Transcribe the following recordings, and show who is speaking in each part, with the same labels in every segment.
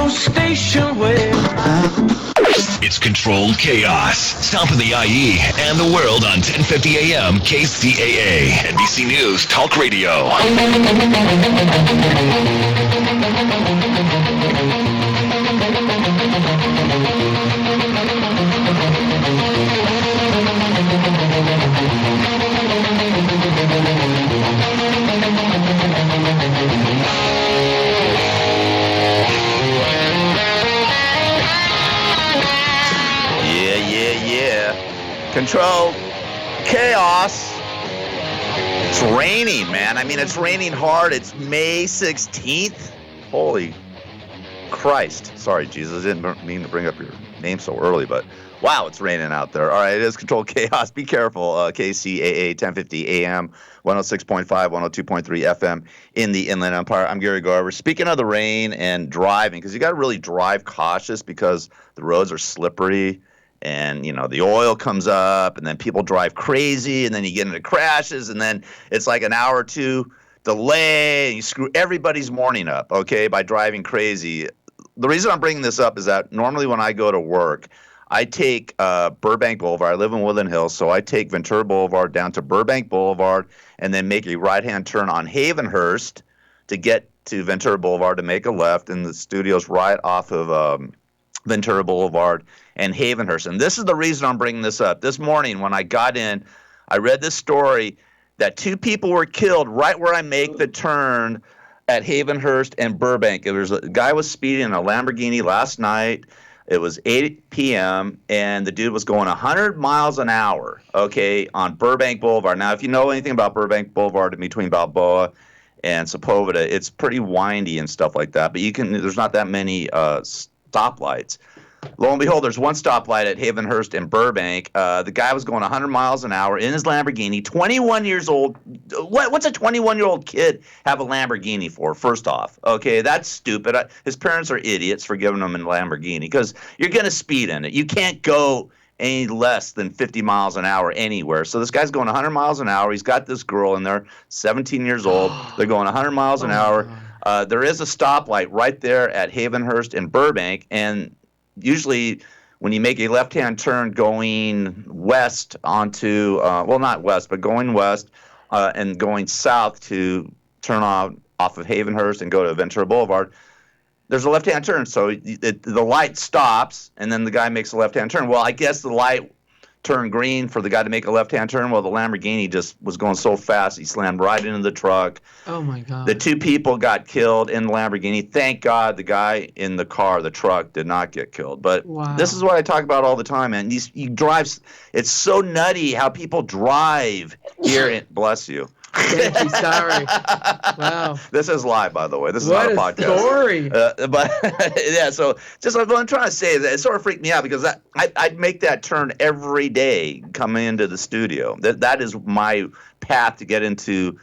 Speaker 1: radio station where
Speaker 2: It's controlled chaos. South of the IE and the world on 1050 AM KCAA. NBC News Talk Radio.
Speaker 3: Controlled chaos. It's raining, man. I mean, it's raining hard. It's May 16th. Holy Christ. Sorry, Jesus. I didn't mean to bring up your name so early, but wow, it's raining out there. All right, it is controlled chaos. Be careful. KCAA 1050 AM, 106.5, 102.3 FM in the Inland Empire. I'm Gary Garver. Speaking of the rain and driving, because you got to really drive cautious because the roads are slippery. And, you know, the oil comes up, and then people drive crazy, and then you get into crashes, and then it's like an hour or two delay, and you screw everybody's morning up, okay, by driving crazy. The reason I'm bringing this up is that normally when I go to work, I take Burbank Boulevard. I live in Woodland Hills, so I take Ventura Boulevard down to Burbank Boulevard and then make a right-hand turn on Havenhurst to get to Ventura Boulevard to make a left, and the studio's right off of Ventura Boulevard and Havenhurst. And this is the reason I'm bringing this up. This morning when I got in, I read this story that 2 people were killed right where I make the turn at Havenhurst and Burbank. It was a guy was speeding in a Lamborghini last night. It was 8 p.m. and the dude was going 100 miles an hour, okay, on Burbank Boulevard. Now, if you know anything about Burbank Boulevard in between Balboa and Sepulveda, it's pretty windy and stuff like that. But there's not that many stoplights. Lo and behold, there's one stoplight at Havenhurst and Burbank. The guy was going 100 miles an hour in his Lamborghini, 21 years old. What's a 21-year-old kid have a Lamborghini for, first off? Okay, that's stupid. His parents are idiots for giving him a Lamborghini because you're going to speed in it. You can't go any less than 50 miles an hour anywhere. So this guy's going 100 miles an hour. He's got this girl in there, 17 years old. They're going 100 miles an hour. There is a stoplight right there at Havenhurst and Burbank, and usually when you make a left-hand turn going west onto, well, not west, but going west and going south to turn off of Havenhurst and go to Ventura Boulevard, there's a left-hand turn. So the light stops, and then the guy makes a left-hand turn. Well, I guess the light turned green for the guy to make a left-hand turn. Well, the Lamborghini just was going so fast, he slammed right into the truck.
Speaker 4: Oh, my God.
Speaker 3: The 2 people got killed in the Lamborghini. Thank God the guy in the car, the truck, did not get killed. But This is what I talk about all the time, man. You drive. It's so nutty how people drive here. Bless you.
Speaker 4: Thank you. Sorry. Wow.
Speaker 3: This is live, by the way. This is not a podcast.
Speaker 4: What a story.
Speaker 3: But yeah, so just what I'm trying to say is that it sort of freaked me out because I'd make that turn every day coming into the studio. That is my path to get into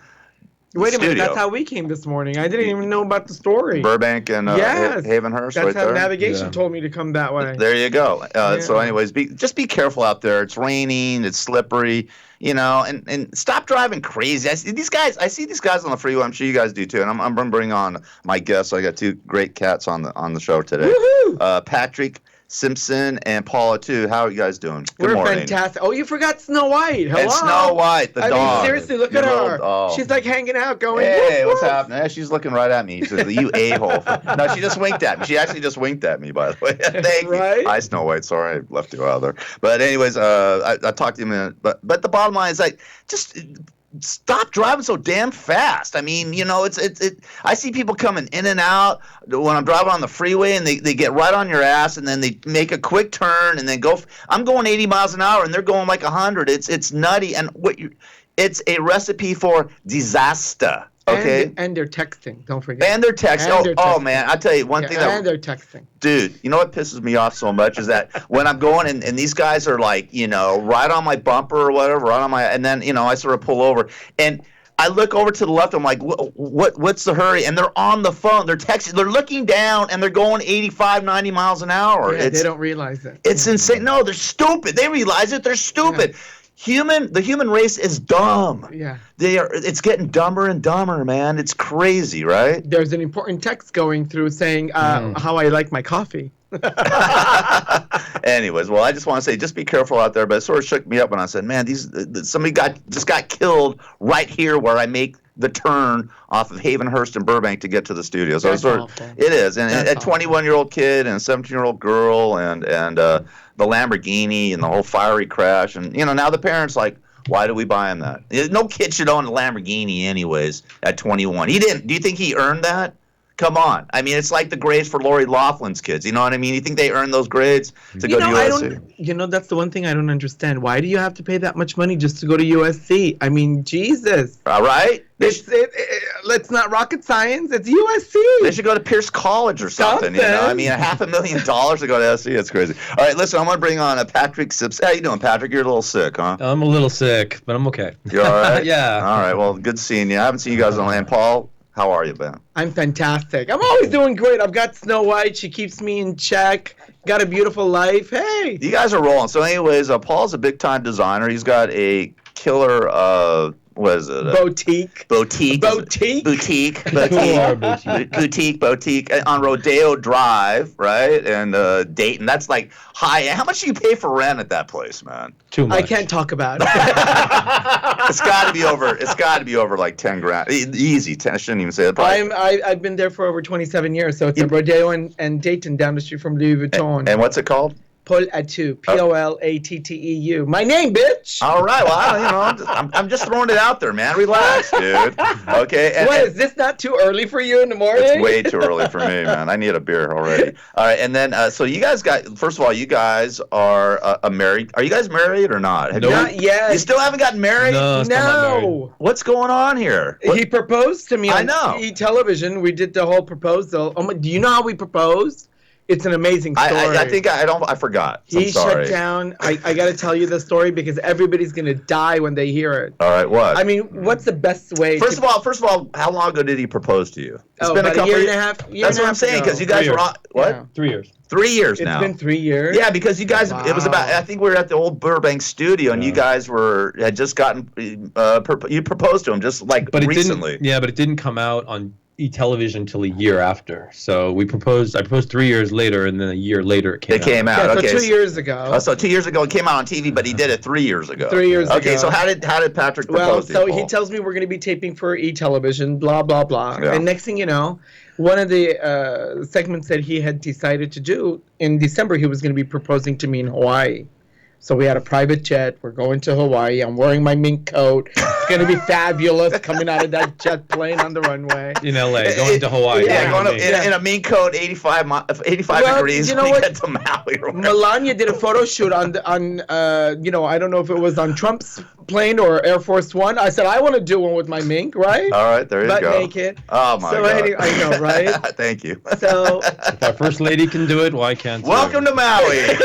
Speaker 4: Wait a minute,
Speaker 3: studio.
Speaker 4: that's how we came this morning. I didn't even know about the story.
Speaker 3: Burbank and
Speaker 4: yes.
Speaker 3: Havenhurst,
Speaker 4: that's
Speaker 3: right
Speaker 4: how
Speaker 3: there.
Speaker 4: navigation told me to come that way.
Speaker 3: There you go. So anyways, just be careful out there. It's raining, it's slippery, you know, and stop driving crazy. I see these guys on the freeway. I'm sure you guys do too. And I'm going to bring on my guests. I got 2 great cats on the show today.
Speaker 4: Woohoo!
Speaker 3: Patrick Simpson and Paula too. How are you guys doing? Good morning.
Speaker 4: Fantastic. Oh, you forgot Snow White. Hello.
Speaker 3: It's Snow White, the dog.
Speaker 4: I mean, seriously, look at her. She's like hanging out, going,
Speaker 3: hey,
Speaker 4: woof,
Speaker 3: what's
Speaker 4: woof.
Speaker 3: happening? Yeah, she's looking right at me. She says, you a-hole. No, she just winked at me. She actually just winked at me, by the way. Thank you. Hi, Snow White. Sorry I left you out there. But anyways, I talked to you a minute. But the bottom line is, like, just stop driving so damn fast. I mean, you know, I see people coming in and out when I'm driving on the freeway, and they get right on your ass, and then they make a quick turn and then go. I'm going 80 miles an hour, and they're going like 100. It's nutty, and it's a recipe for disaster. Okay.
Speaker 4: And they're texting. Don't forget.
Speaker 3: And they're texting. Oh man, I tell you one thing.
Speaker 4: And they're texting.
Speaker 3: Dude, you know what pisses me off so much is that when I'm going and these guys are like, you know, right on my bumper or whatever, right on my, and then, you know, I sort of pull over and I look over to the left. I'm like, what's the hurry? And they're on the phone. They're texting. They're looking down and they're going 85, 90 miles an hour.
Speaker 4: Yeah, they don't realize it.
Speaker 3: It's insane. No, they're stupid. They realize it. They're stupid. Yeah. the human race is dumb.
Speaker 4: Yeah.
Speaker 3: It's getting dumber and dumber, man. It's crazy, right?
Speaker 4: There's an important text going through saying how I like my coffee.
Speaker 3: Anyways, well, I just want to say, just be careful out there. But it sort of shook me up when I said, man, somebody just got killed right here where I make the turn off of Havenhurst and Burbank to get to the studio. So it is, and a 21-year-old kid and a 17-year-old girl, and the Lamborghini and the whole fiery crash, and now the parents like, why do we buy him that? No kid should own a Lamborghini anyways at 21. He didn't. Do you think he earned that? Come on. I mean, it's like the grades for Lori Laughlin's kids. You know what I mean? You think they earned those grades to go to USC?
Speaker 4: That's the one thing I don't understand. Why do you have to pay that much money just to go to USC? I mean, Jesus.
Speaker 3: All right.
Speaker 4: Let's not rocket science. It's USC.
Speaker 3: They should go to Pierce College or something. I mean, $500,000 to go to SC. It's crazy. All right, listen, I'm going to bring on Patrick Sips. How you doing, Patrick? You're a little sick, huh?
Speaker 1: I'm a little sick, but I'm okay.
Speaker 3: You all right?
Speaker 1: Yeah.
Speaker 3: All right, well, good seeing you. I haven't seen you guys on land. Paul, how are you, Ben?
Speaker 4: I'm fantastic. I'm always doing great. I've got Snow White. She keeps me in check. Got a beautiful life. Hey.
Speaker 3: You guys are rolling. So anyways, Paul's a big-time designer. He's got a killer what is it?
Speaker 4: Boutique
Speaker 3: on Rodeo Drive, right? And Dayton. That's like high. How much do you pay for rent at that place, man?
Speaker 1: Too much.
Speaker 4: I can't talk about it.
Speaker 3: It's got to be over. It's got to be over like 10 grand. Easy. 10. I shouldn't even say that.
Speaker 4: I've been there for over 27 years. So it's a Rodeo and Dayton down the street from Louis Vuitton.
Speaker 3: And what's it called?
Speaker 4: Polattu, P-O-L-A-T-T-E-U. My name, bitch.
Speaker 3: All right, well, I'm just throwing it out there, man. Relax, dude. Okay.
Speaker 4: Is this not too early for you in the morning?
Speaker 3: It's way too early for me, man. I need a beer already. All right, and then so you guys first of all, you guys are married. Are you guys married or not?
Speaker 4: Not yet.
Speaker 3: You still haven't gotten married?
Speaker 1: No. Still not married.
Speaker 3: What's going on here?
Speaker 4: He proposed to me on E-television. We did the whole proposal. Do you know how we proposed? It's an amazing story.
Speaker 3: I forgot.
Speaker 4: He shut down. I got to tell you the story because everybody's going to die when they hear it.
Speaker 3: All right, what?
Speaker 4: I mean, what's the best way?
Speaker 3: First of all, how long ago did he propose to you?
Speaker 4: It's been a year and a half.
Speaker 3: That's what I'm saying, because you guys were on, what?
Speaker 1: Yeah. 3 years.
Speaker 3: 3 years now.
Speaker 4: It's been 3 years.
Speaker 3: Yeah, because you guys, it was about. I think we were at the old Burbank studio, and you guys had just gotten. You proposed to him just like recently.
Speaker 1: But it didn't come out on E-television till a year after. So I proposed 3 years later, and then a year later it came out.
Speaker 4: Yeah,
Speaker 3: okay.
Speaker 4: So 2 years ago.
Speaker 3: So 2 years ago it came out on TV, but he did it 3 years ago.
Speaker 4: 3 years ago.
Speaker 3: Okay, so how did Patrick propose to you, Paul?
Speaker 4: He tells me we're going to be taping for E-television, blah, blah, blah.
Speaker 3: Yeah.
Speaker 4: And next thing you know, one of the segments that he had decided to do, in December, he was going to be proposing to me in Hawaii. So we had a private jet. We're going to Hawaii. I'm wearing my mink coat. It's going to be fabulous coming out of that jet plane on the runway.
Speaker 1: In L.A., going to Hawaii.
Speaker 3: In a mink coat, 85 degrees
Speaker 4: you know
Speaker 3: when
Speaker 4: what?
Speaker 3: you get to Maui.
Speaker 4: Melania did a photo shoot on I don't know if it was on Trump's plane or Air Force One. I said, I want to do one with my mink, right?
Speaker 3: All right, there you go.
Speaker 4: Butt naked.
Speaker 3: Oh, my God.
Speaker 4: Anyway, I know, right?
Speaker 3: Thank you.
Speaker 4: So
Speaker 1: if our first lady can do it, why can't
Speaker 3: Welcome to Maui.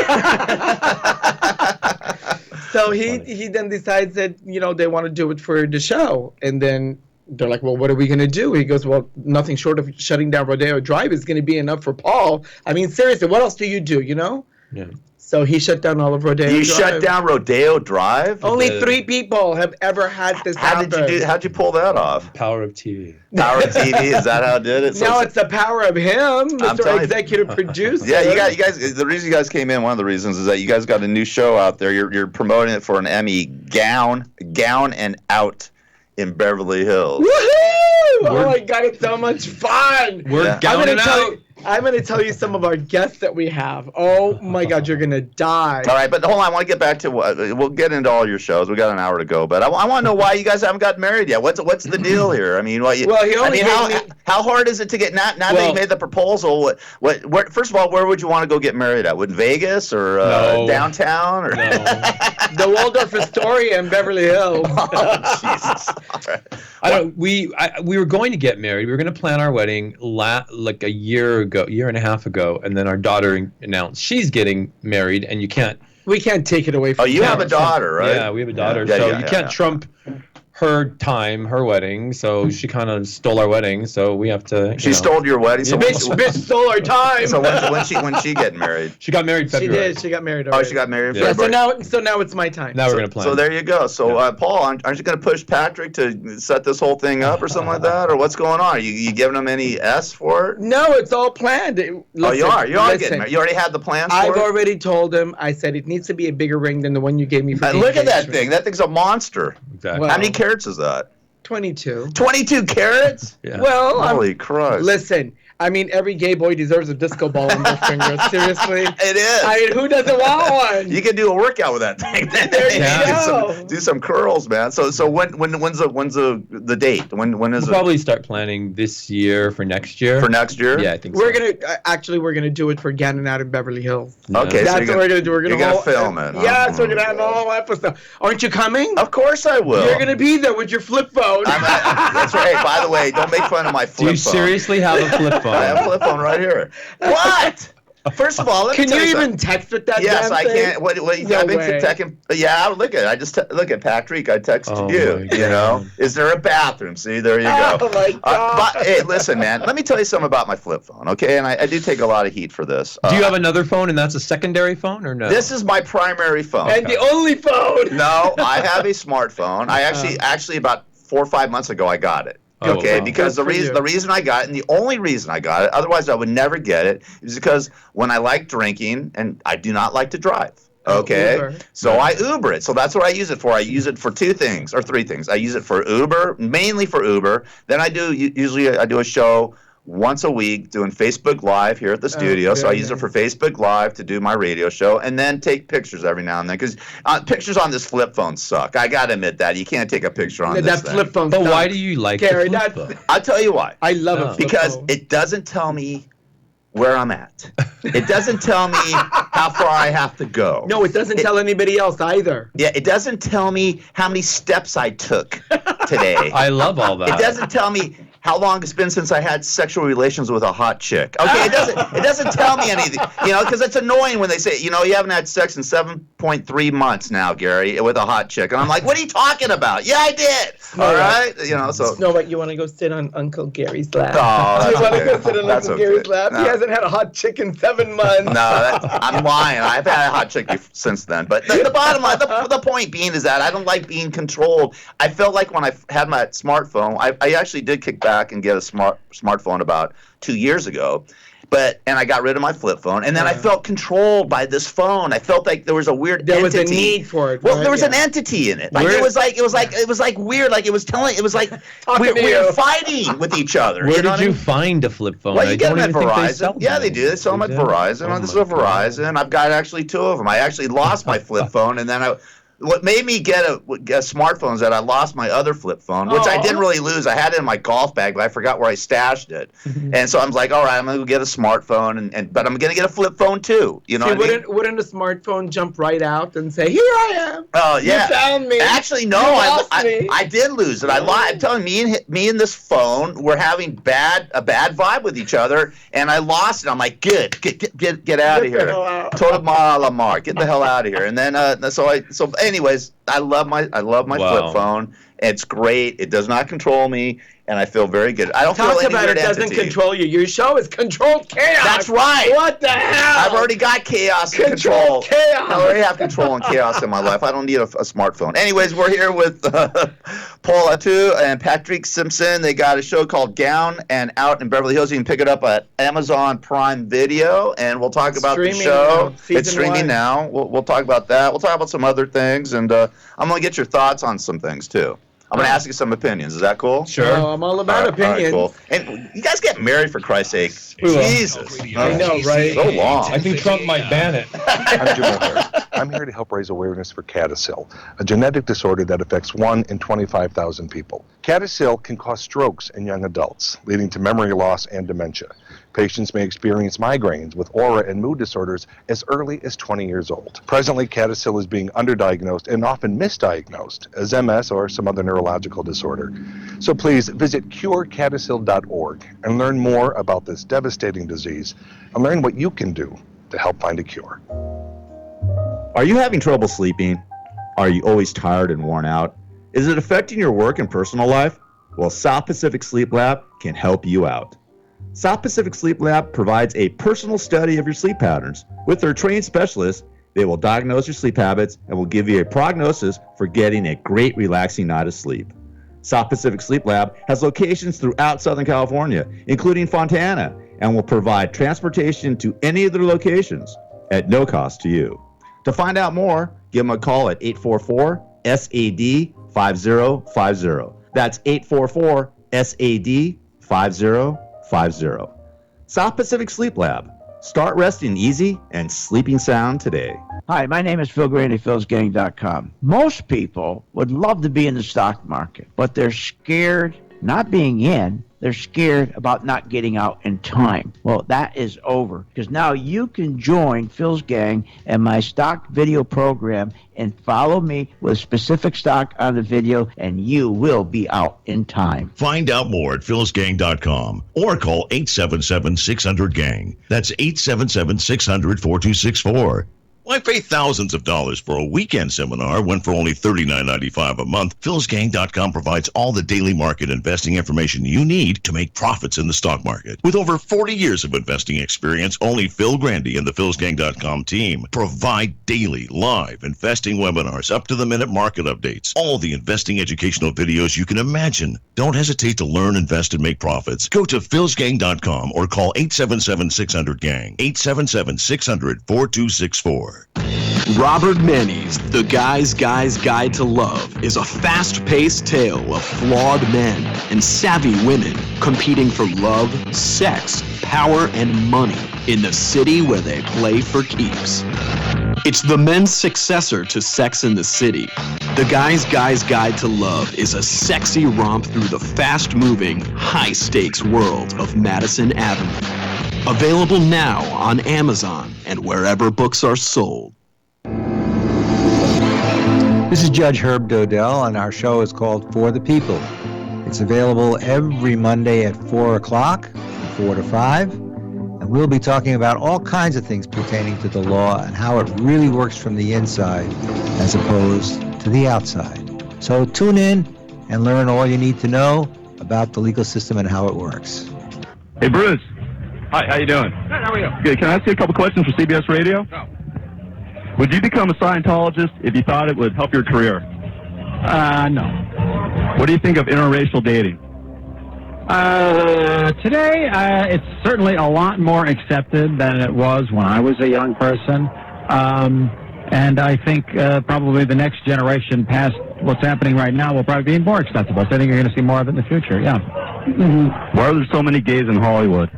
Speaker 4: So he then decides that, they want to do it for the show. And then they're like, well, what are we going to do? He goes, well, nothing short of shutting down Rodeo Drive is going to be enough for Paul. I mean, seriously, what else do you do, Yeah. So he shut down all of Rodeo Drive.
Speaker 3: You shut down Rodeo Drive?
Speaker 4: Only 3 people have ever had this happen.
Speaker 3: How'd you pull that off?
Speaker 1: Power of TV.
Speaker 3: Power of TV, is that how it did it?
Speaker 4: No, it's the power of him, Mr. Executive Producer.
Speaker 3: Yeah, you guys. The reason you guys came in, one of the reasons is that you guys got a new show out there. You're promoting it for an Emmy, Gown and Out in Beverly Hills.
Speaker 4: Woohoo! Oh my God, it's so much fun.
Speaker 1: We're gowning out.
Speaker 4: I'm going to tell you some of our guests that we have. Oh my God, you're going to die.
Speaker 3: All right, but hold on. I want to get back to we'll get into all your shows. We got an hour to go, but I want to know why you guys haven't gotten married yet. What's the deal here? I mean, how hard is it to get now that you made the proposal? What first of all, where would you want to go get married at? Would Vegas or downtown or
Speaker 4: the Waldorf Astoria in Beverly Hills?
Speaker 3: Oh, Jesus. All right.
Speaker 1: We were going to get married. We were going to plan our wedding like a year and a half ago, and then our daughter announced she's getting married, and we can't take it away from her.
Speaker 3: You have a daughter, right?
Speaker 1: Yeah, we have a daughter, so you can't trump her time, her wedding. So she kind of stole our wedding. So we have to.
Speaker 3: She stole your wedding. So
Speaker 4: Bitch stole our time.
Speaker 3: So when she getting married?
Speaker 1: She got married February.
Speaker 4: She did. She got married.
Speaker 3: Oh,
Speaker 4: Already.
Speaker 3: she got married.
Speaker 1: Yeah.
Speaker 3: February.
Speaker 4: So now it's my time.
Speaker 1: Now we're gonna plan.
Speaker 3: So there you go. So Paul, aren't you going to push Patrick to set this whole thing up or something like that, or what's going on? Are you giving him any S for it?
Speaker 4: No, it's all planned. Listen,
Speaker 3: You are getting married. You already had the plans for it?
Speaker 4: I've already told him. I said it needs to be a bigger ring than the one you gave me for the
Speaker 3: Look at that
Speaker 4: engagement.
Speaker 3: thing. That thing's a monster.
Speaker 1: Exactly.
Speaker 4: Well,
Speaker 3: How many carats is that?
Speaker 4: 22.
Speaker 3: 22 carats?
Speaker 1: Yeah.
Speaker 4: Well,
Speaker 3: Holy Christ.
Speaker 4: listen. I mean, every gay boy deserves a disco ball on their fingers. Seriously.
Speaker 3: It is.
Speaker 4: I mean, who doesn't want one?
Speaker 3: You can do a workout with that thing.
Speaker 4: There you go.
Speaker 3: Do some curls, man. So when's the date? When is
Speaker 1: We'll
Speaker 3: it?
Speaker 1: probably start planning this year for next year.
Speaker 3: For next year?
Speaker 1: Yeah, I think
Speaker 4: We're
Speaker 1: so.
Speaker 4: gonna do it for Gannon out in Beverly Hills.
Speaker 3: Okay,
Speaker 4: That's what we're gonna do. We're
Speaker 3: you're gonna
Speaker 4: hold-
Speaker 3: film it.
Speaker 4: Yes, we're gonna have a whole episode. Aren't you coming?
Speaker 3: Of course I will.
Speaker 4: You're gonna be there with your flip phone.
Speaker 3: That's right. Hey, by the way, don't make fun of my
Speaker 1: Do
Speaker 3: flip
Speaker 1: you
Speaker 3: phone.
Speaker 1: seriously have a flip phone?
Speaker 3: I have a flip phone right here. What? First of all, let me
Speaker 4: Can
Speaker 3: tell
Speaker 4: you
Speaker 3: you
Speaker 4: even
Speaker 3: something.
Speaker 4: text with that?
Speaker 3: Yes,
Speaker 4: damn
Speaker 3: I
Speaker 4: thing?
Speaker 3: can't. What you
Speaker 4: No
Speaker 3: I've been
Speaker 4: way.
Speaker 3: texting. Yeah, look at it. I just look at Patrick. I texted
Speaker 1: Oh
Speaker 3: you.
Speaker 1: my
Speaker 3: You know,
Speaker 1: God.
Speaker 3: is there a bathroom? See, there you go.
Speaker 4: Oh my God.
Speaker 3: But hey, listen, man. Let me tell you something about my flip phone, okay? And I do take a lot of heat for this.
Speaker 1: Do you have another phone and that's a secondary phone or no?
Speaker 3: This is my primary phone.
Speaker 4: And the only phone.
Speaker 3: No, I have a smartphone. I actually about 4 or 5 months ago I got it.
Speaker 1: Oh,
Speaker 3: Okay,
Speaker 1: wow.
Speaker 3: because
Speaker 4: Good for you.
Speaker 3: the reason I got it, and the only reason I got it, otherwise I would never get it, is because when I like drinking and I do not like to drive. Okay,
Speaker 4: Uber.
Speaker 3: so I Uber it. So that's what I use it for. I use it for 2 things or 3 things. I use it for Uber, mainly for Uber. Then I do usually I do a show once a week doing Facebook Live here at the studio. So I
Speaker 4: very
Speaker 3: use it
Speaker 4: nice.
Speaker 3: for Facebook Live to do my radio show, and then take pictures every now and then because pictures on this flip phone suck. I gotta admit that you can't take a picture on this
Speaker 4: That
Speaker 3: thing.
Speaker 4: flip phone.
Speaker 1: But
Speaker 4: sucks.
Speaker 1: why do you like
Speaker 4: Gary,
Speaker 1: the flip
Speaker 4: that-
Speaker 1: phone?
Speaker 3: I'll tell you why.
Speaker 4: I love
Speaker 1: Oh.
Speaker 4: it
Speaker 3: Because it doesn't tell me where I'm at. It doesn't tell me how far I have to go.
Speaker 4: No, it doesn't tell anybody else either.
Speaker 3: Yeah, it doesn't tell me how many steps I took today.
Speaker 1: I love all that.
Speaker 3: It doesn't tell me how long it's been since I had sexual relations with a hot chick. Okay, it doesn't tell me anything. You know, because it's annoying when they say, you know, you haven't had sex in 7.3 months now, Gary, with a hot chick. And I'm like, what are you talking about? Yeah, I did. All right, you know, so.
Speaker 4: Snow White, you want to go sit on Uncle Gary's lap?
Speaker 3: Oh,
Speaker 4: Do you
Speaker 3: that's
Speaker 4: want to
Speaker 3: okay.
Speaker 4: go sit on
Speaker 3: That's
Speaker 4: Uncle
Speaker 3: okay.
Speaker 4: Gary's lap?
Speaker 3: No.
Speaker 4: He hasn't had a hot chick in 7 months.
Speaker 3: No, I'm lying. I've had a hot chick since then. But the bottom line, the point being is that I don't like being controlled. I felt like when I had my smartphone, I actually did kick back and get a smartphone about 2 years ago. And I got rid of my flip phone, and then I felt controlled by this phone. I felt like there was a weird
Speaker 4: There
Speaker 3: entity.
Speaker 4: was a need for it.
Speaker 3: Well,
Speaker 4: right?
Speaker 3: there was an
Speaker 4: Yeah.
Speaker 3: entity in it. Like
Speaker 1: Where-
Speaker 3: it was like weird. Like it was like
Speaker 4: Talking to
Speaker 3: we were
Speaker 4: you.
Speaker 3: fighting with each other.
Speaker 1: Where
Speaker 3: you know
Speaker 1: did
Speaker 3: what I
Speaker 1: you
Speaker 3: mean?
Speaker 1: find a flip phone?
Speaker 3: Well,
Speaker 1: I
Speaker 3: you get
Speaker 1: don't
Speaker 3: them at
Speaker 1: even think they sell
Speaker 3: Verizon. Yeah, they do. They sell them at
Speaker 1: do?
Speaker 3: Verizon.
Speaker 1: Oh
Speaker 3: This is
Speaker 1: my
Speaker 3: a
Speaker 1: God.
Speaker 3: Verizon. I've got actually 2 of them. I actually lost my flip phone, and then what made me get a smartphone is that I lost my other flip phone, which I
Speaker 4: Aw.
Speaker 3: didn't really lose. I had it in my golf bag, but I forgot where I stashed it. And so I was like, all right, I'm gonna go get a smartphone, but I'm gonna get a flip phone too. You know
Speaker 4: See,
Speaker 3: what I mean?
Speaker 4: wouldn't a smartphone jump right out and say, "Here I am"?
Speaker 3: Oh yeah.
Speaker 4: You found me.
Speaker 3: Actually, no,
Speaker 4: You lost me.
Speaker 3: I did lose it. I lied. I'm telling you, me and this phone were having a bad vibe with each other, and I lost it. I'm like, good, get out of
Speaker 4: Get the
Speaker 3: here.
Speaker 4: hell out.
Speaker 3: Total Lamar, get the hell out of here. And then so anyways, I love my
Speaker 1: Wow.
Speaker 3: flip phone. It's great. It does not control me, and I feel very good. I don't
Speaker 4: Talk
Speaker 3: feel any
Speaker 4: about it
Speaker 3: weird
Speaker 4: doesn't
Speaker 3: entity.
Speaker 4: control you. Your show is controlled chaos.
Speaker 3: That's right.
Speaker 4: What the hell?
Speaker 3: I've already got chaos and
Speaker 4: Control
Speaker 3: control.
Speaker 4: chaos.
Speaker 3: I already have control and chaos in my life. I don't need a smartphone. Anyways, we're here with Paul Attu and Patrick Simpson. They got a show called Gown and Out in Beverly Hills. You can pick it up at Amazon Prime Video, and we'll talk about the
Speaker 4: Streaming
Speaker 3: show.
Speaker 4: now. Season
Speaker 3: It's streaming
Speaker 4: 1.
Speaker 3: now. We'll talk about that. We'll talk about some other things, and I'm going to get your thoughts on some things, too. I'm going to ask you some opinions. Is that cool?
Speaker 1: Sure.
Speaker 4: Oh, I'm all about
Speaker 3: All right,
Speaker 4: opinions.
Speaker 3: cool. And you guys get married, for Christ's sake.
Speaker 1: We will.
Speaker 3: Jesus.
Speaker 4: I know, right?
Speaker 3: So long.
Speaker 1: I think Trump might ban it.
Speaker 5: I'm Jim O'Hare. I'm here to help raise awareness for CADASIL, a genetic disorder that affects 1 in 25,000 people. CADASIL can cause strokes in young adults, leading to memory loss and dementia. Patients may experience migraines with aura and mood disorders as early as 20 years old. Presently, CADASIL is being underdiagnosed and often misdiagnosed as MS or some other neurological disorder. So please visit curecadasil.org and learn more about this devastating disease and learn what you can do to help find a cure.
Speaker 6: Are you having trouble sleeping? Are you always tired and worn out?
Speaker 3: Is it affecting your work and personal life? Well, South Pacific Sleep Lab can help you out. South Pacific Sleep Lab provides a personal study of your sleep patterns. With their trained specialists, they will diagnose your sleep habits and will give you a prognosis for getting a great relaxing night of sleep. South Pacific Sleep Lab has locations throughout Southern California, including Fontana, and will provide transportation to any of their locations at no cost to you. To find out more, give them a call at 844-SAD-5050. That's 844-SAD-5050. South Pacific Sleep Lab. Start resting easy and sleeping sound today.
Speaker 6: Hi, my name is Phil Grandy, philsgang.com. Most people would love to be in the stock market, but they're scared not being in. They're scared about not getting out in time. Well, that is over, because now you can join Phil's Gang and my stock video program and follow me with specific stock on the video, and you will be out in time.
Speaker 2: Find out more at philsgang.com or call 877-600-GANG. That's 877-600-4264. Why pay thousands of dollars for a weekend seminar when for only $39.95 a month? philsgang.com provides all the daily market investing information you need to make profits in the stock market. With over 40 years of investing experience, only Phil Grandy and the philsgang.com team provide daily live investing webinars, up-to-the-minute market updates, all the investing educational videos you can imagine. Don't hesitate to learn, invest, and make profits. Go to philsgang.com or call 877-600-GANG, 877-600-4264.
Speaker 7: Robert Manny's The Guy's Guide to Love is a fast-paced tale of flawed men and savvy women competing for love, sex, power, and money in the city where they play for keeps. It's the men's successor to Sex and the City. The Guy's Guide to Love is a sexy romp through the fast-moving, high-stakes world of Madison Avenue. Available now on Amazon and wherever books are sold.
Speaker 8: This is Judge Herb Dodell, and our show is called For the People. It's available every Monday at 4 o'clock, 4 to 5, and we'll be talking about all kinds of things pertaining to the law and how it really works from the inside as opposed to the outside. So tune in and learn all you need to know about the legal system and how it works.
Speaker 9: Hey, Bruce. Hi, how you doing?
Speaker 10: Good, how are you?
Speaker 9: Good. Can I ask you a couple questions for CBS Radio?
Speaker 10: No.
Speaker 9: Would you become a Scientologist if you thought it would help your career?
Speaker 10: No.
Speaker 9: What do you think of interracial dating?
Speaker 10: Today, it's certainly a lot more accepted than it was when I was a young person. And I think probably the next generation past what's happening right now will probably be more acceptable. So I think you're going to see more of it in the future, yeah.
Speaker 9: Why are there so many gays in Hollywood?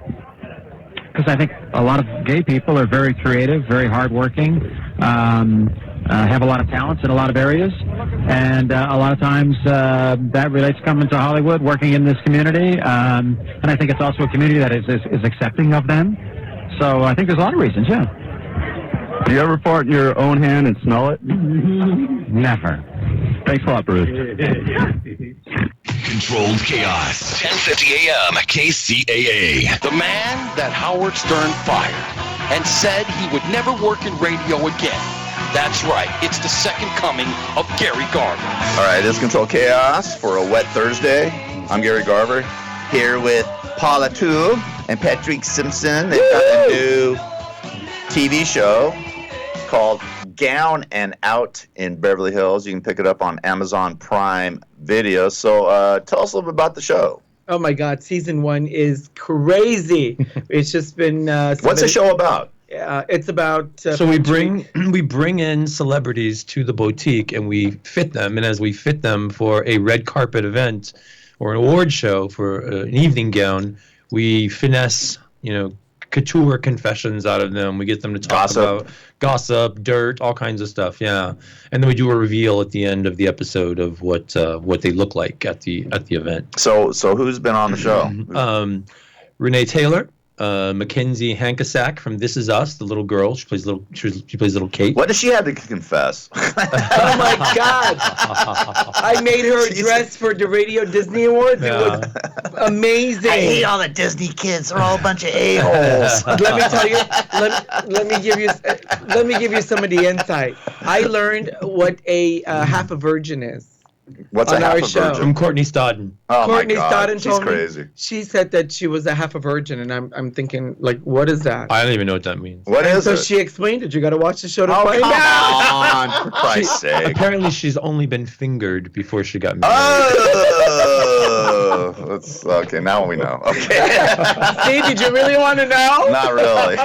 Speaker 10: Because I think a lot of gay people are very creative, very hardworking, have a lot of talents in a lot of areas, and a lot of times that relates coming to Hollywood, working in this community, and I think it's also a community that is accepting of them. So I think there's a lot of reasons, yeah.
Speaker 9: Do you ever fart in your own hand and smell it?
Speaker 10: Never.
Speaker 9: Thanks a lot, Bruce.
Speaker 2: Controlled Chaos, 1050 AM, KCAA.
Speaker 11: The man that Howard Stern fired and said he would never work in radio again. That's right, it's the second coming of Gary Garver.
Speaker 3: All right, this is Control Chaos for a wet Thursday. I'm Gary Garver here with Paula Toole and Patrick Simpson. They've got a new TV show called Gown and Out in Beverly Hills. You can pick it up on Amazon Prime Video. So tell us a little bit about the show.
Speaker 4: Oh my God, season 1 is crazy. It's just been.
Speaker 3: What's the show about?
Speaker 4: It's about.
Speaker 1: So we bring in celebrities to the boutique and we fit them, and as we fit them for a red carpet event or an award show for an evening gown, we finesse, couture confessions out of them. We get them to talk about gossip, dirt, all kinds of stuff. Yeah, and then we do a reveal at the end of the episode of what they look like at the event.
Speaker 3: So who's been on the show?
Speaker 1: Renee Taylor, Mackenzie Hankasak from This Is Us, the little girl. She plays little Kate.
Speaker 3: What does she have to confess?
Speaker 4: Oh my God! I made her a dress for the Radio Disney Awards. Yeah. It was amazing.
Speaker 3: I hate all the Disney kids. They're all a bunch of a-holes.
Speaker 4: Let me tell you. Let me give you some of the insight. I learned what a half a virgin is.
Speaker 3: What's
Speaker 4: on
Speaker 3: a half
Speaker 4: our
Speaker 3: a
Speaker 4: show.
Speaker 3: virgin?
Speaker 1: From Courtney Stodden.
Speaker 3: Oh
Speaker 4: Courtney
Speaker 3: my God,
Speaker 4: Stodden
Speaker 3: she's
Speaker 4: told me-
Speaker 3: crazy.
Speaker 4: She said that she was a half a virgin, and I'm thinking, like, what is that?
Speaker 1: I don't even know what that means.
Speaker 3: What
Speaker 4: And
Speaker 3: is
Speaker 4: so
Speaker 3: it?
Speaker 4: she explained it. You got to watch the show to
Speaker 3: Oh,
Speaker 4: find
Speaker 3: come
Speaker 4: out.
Speaker 3: on, for Christ's sake.
Speaker 1: Apparently, she's only been fingered before she got married.
Speaker 3: Oh, that's okay. Now we know. Okay.
Speaker 4: Steve, did you really want to know?
Speaker 3: Not really.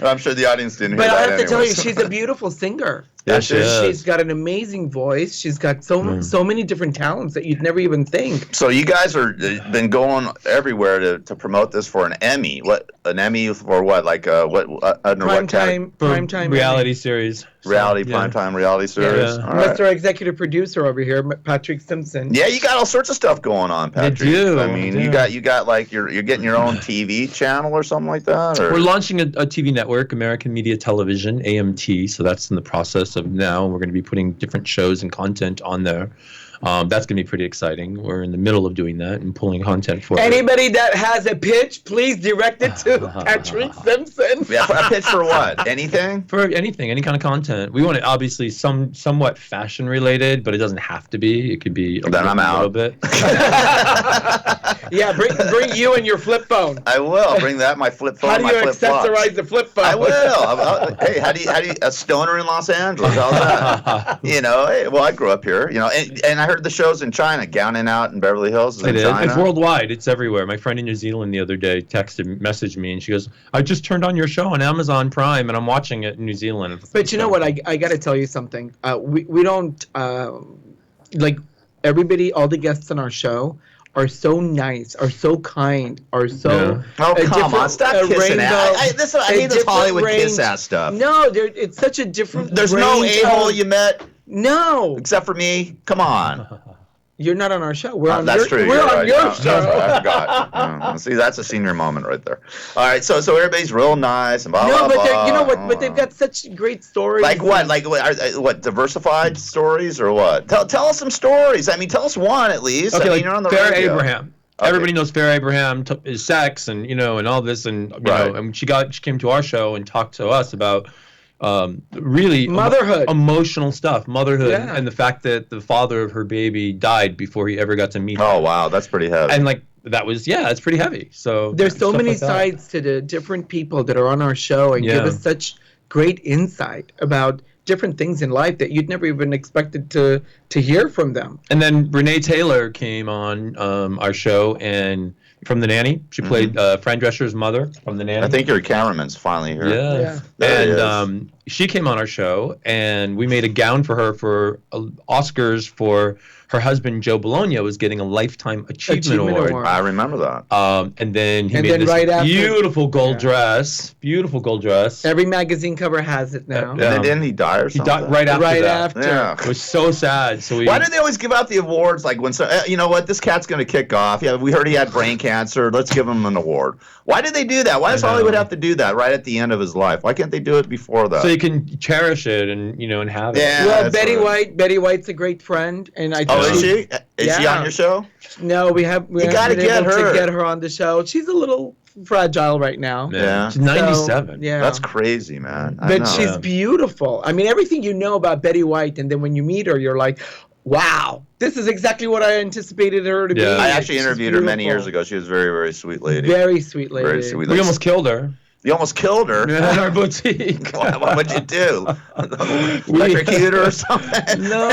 Speaker 3: I'm sure the audience didn't hear
Speaker 4: But I
Speaker 3: that
Speaker 4: have to tell you,
Speaker 3: anyways.
Speaker 4: she's a beautiful singer.
Speaker 1: Yeah, she is.
Speaker 4: She's got an amazing voice. She's got so many different talents that you'd never even think.
Speaker 3: So you guys are been going everywhere to promote this for an Emmy. What, an Emmy for what? Like what? Under what category?
Speaker 4: Primetime
Speaker 1: reality series.
Speaker 3: Reality,
Speaker 1: yeah.
Speaker 3: primetime reality series.
Speaker 1: Yeah.
Speaker 3: All right.
Speaker 4: Mr. Executive Producer over here, Patrick Simpson.
Speaker 3: Yeah, you got all sorts of stuff going on, Patrick.
Speaker 1: do,
Speaker 3: I mean,
Speaker 1: they
Speaker 3: you
Speaker 1: do.
Speaker 3: got like you're getting your own TV channel or something like that. Or?
Speaker 1: We're launching a TV network, American Media Television, AMT. So that's in the process of now. We're going to be putting different shows and content on there. That's going to be pretty exciting. We're in the middle of doing that and pulling content for it.
Speaker 4: Anybody that has a pitch, please direct it to Patrick Simpson.
Speaker 3: Yeah, a pitch for what? Anything?
Speaker 1: For anything, any kind of content. We want it obviously somewhat fashion related, but it doesn't have to be. It could be a little bit.
Speaker 4: Yeah, bring you and your flip phone.
Speaker 3: I will bring that. My flip phone.
Speaker 4: How do
Speaker 3: my
Speaker 4: you
Speaker 3: flip flops.
Speaker 4: accessorize the flip phone?
Speaker 3: I will. Hey, how do you a stoner in Los Angeles? How's that? You know, hey, well, I grew up here. You know, and I heard the shows in China, Gowning Out in Beverly Hills.
Speaker 1: It is.
Speaker 3: China.
Speaker 1: It's worldwide. It's everywhere. My friend in New Zealand the other day messaged me, and she goes, "I just turned on your show on Amazon Prime, and I'm watching it in New Zealand."
Speaker 4: But you know what? I got to tell you something. We don't like everybody. All the guests on our show are so nice, are so kind, are so.
Speaker 3: Oh, come on! Stop kissing ass. I hate this Hollywood kiss ass stuff.
Speaker 4: No, it's such a different.
Speaker 3: There's no a-hole you met.
Speaker 4: No.
Speaker 3: Except for me. Come on.
Speaker 4: You're not on our show. We're on
Speaker 3: that's
Speaker 4: your,
Speaker 3: true.
Speaker 4: We're
Speaker 3: You're
Speaker 4: on
Speaker 3: right.
Speaker 4: your
Speaker 3: No,
Speaker 4: show.
Speaker 3: I forgot. See, that's a senior moment right there. All right, so everybody's real nice and blah, blah, blah.
Speaker 4: You know what? But they've got such great stories.
Speaker 3: Like what? Like what? Diversified stories or what? Tell us some stories. I mean, tell us one at least.
Speaker 1: Okay,
Speaker 3: I mean,
Speaker 1: like
Speaker 3: you're on the
Speaker 1: Fair
Speaker 3: radio.
Speaker 1: Abraham.
Speaker 3: Okay.
Speaker 1: Everybody knows Fair Abraham is sex and and all this and you know, and she came to our show and talked to us about really
Speaker 4: motherhood,
Speaker 1: emotional stuff, motherhood,
Speaker 4: Yeah.
Speaker 1: and the fact that the father of her baby died before he ever got to meet her.
Speaker 3: Oh wow, that's pretty heavy.
Speaker 1: And like it's pretty heavy. So
Speaker 4: there's so
Speaker 1: stuff
Speaker 4: many
Speaker 1: like that.
Speaker 4: sides to the different people that are on our show and give us such great insight about different things in life that you'd never even expected to hear from them.
Speaker 1: And then Renee Taylor came on our show and from The Nanny. She played Fran Drescher's mother from The Nanny.
Speaker 3: I think your cameraman's finally here.
Speaker 1: Yeah.
Speaker 3: There he
Speaker 1: And
Speaker 3: is.
Speaker 1: she came on our show, and we made a gown for her for Oscars for her husband, Joe Bologna, was getting a Lifetime Achievement Award.
Speaker 3: I remember that.
Speaker 1: And then he
Speaker 4: And
Speaker 1: made
Speaker 4: then
Speaker 1: this
Speaker 4: right after-
Speaker 1: beautiful gold dress. Beautiful gold dress.
Speaker 4: Every magazine cover has it now.
Speaker 3: And then didn't he die or
Speaker 1: He
Speaker 3: something?
Speaker 1: died right after
Speaker 4: Right
Speaker 1: that.
Speaker 4: after.
Speaker 3: Yeah.
Speaker 1: It was so sad. So
Speaker 3: Why do they always give out the awards like when you know what, this cat's going to kick off? Yeah, we heard he had brain cancer. Let's give him an award. Why do they do that? Why does Hollywood have to do that right at the end of his life? Why can't they do it before that?
Speaker 1: So you can cherish it and have it.
Speaker 3: Yeah.
Speaker 4: Well,
Speaker 3: that's
Speaker 4: Betty White's a great friend, and I.
Speaker 3: Oh, is she? Is she
Speaker 4: Yeah.
Speaker 3: on your show?
Speaker 4: No, we haven't
Speaker 3: gotta
Speaker 4: been
Speaker 3: get
Speaker 4: able
Speaker 3: her.
Speaker 4: to get her on the show. She's a little fragile right now.
Speaker 3: Yeah.
Speaker 1: She's 97.
Speaker 4: So, yeah.
Speaker 3: That's crazy, man. I
Speaker 4: But
Speaker 3: know.
Speaker 4: she's beautiful. I mean, everything you know about Betty White, and then when you meet her, you're like, wow, this is exactly what I anticipated her to be.
Speaker 3: I actually
Speaker 4: She's
Speaker 3: interviewed her many
Speaker 4: beautiful.
Speaker 3: ye's ago. She was a very, very sweet lady.
Speaker 4: Very sweet lady.
Speaker 3: Very sweet
Speaker 1: We
Speaker 3: lady.
Speaker 1: almost killed her.
Speaker 3: You almost killed her.
Speaker 1: In our boutique.
Speaker 3: What would you do? Electrocute her or something?
Speaker 1: No.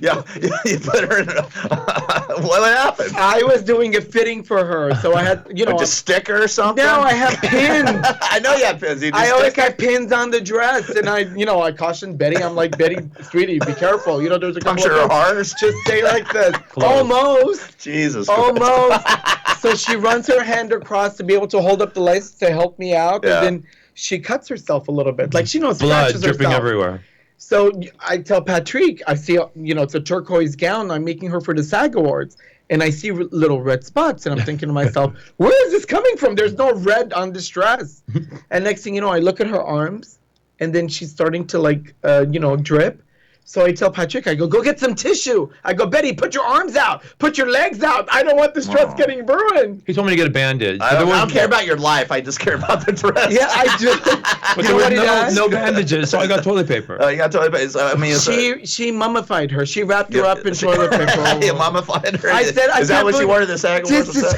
Speaker 3: yeah, you put her in what happened?
Speaker 4: I was doing a fitting for her, so I had,
Speaker 3: Just stick her or something?
Speaker 4: No, I have pins.
Speaker 3: I know you have pins. You just
Speaker 4: I always
Speaker 3: stick her?
Speaker 4: got pins on the dress, and I cautioned Betty. I'm like, Betty, sweetie, be careful. There's a couple
Speaker 3: Puncture her
Speaker 4: of
Speaker 3: heart?
Speaker 4: just stay like this.
Speaker 1: Close.
Speaker 4: Almost.
Speaker 3: Jesus
Speaker 4: Almost. So she runs her hand across to be able to hold up the lace to help me out,
Speaker 3: Yeah.
Speaker 4: and then she cuts herself a little bit. Like she
Speaker 1: Blood
Speaker 4: scratches
Speaker 1: dripping
Speaker 4: herself.
Speaker 1: everywhere.
Speaker 4: So I tell Patrick, I see, it's a turquoise gown. I'm making her for the SAG Awards. And I see little red spots. And I'm thinking to myself, where is this coming from? There's no red on this dress. And next thing you know, I look at her arms. And then she's starting to drip. So I tell Patrick, I go get some tissue. I go, Betty, put your arms out. Put your legs out. I don't want this dress getting ruined.
Speaker 1: He told me to get a bandage.
Speaker 3: I don't care about your life. I just care about the dress.
Speaker 4: Yeah, I do.
Speaker 1: But there were no bandages, so I got toilet paper.
Speaker 3: You got toilet paper. I mean,
Speaker 4: she mummified her. She wrapped her up in toilet paper.
Speaker 3: You mummified her?
Speaker 4: I said,
Speaker 3: is that what she wanted to say?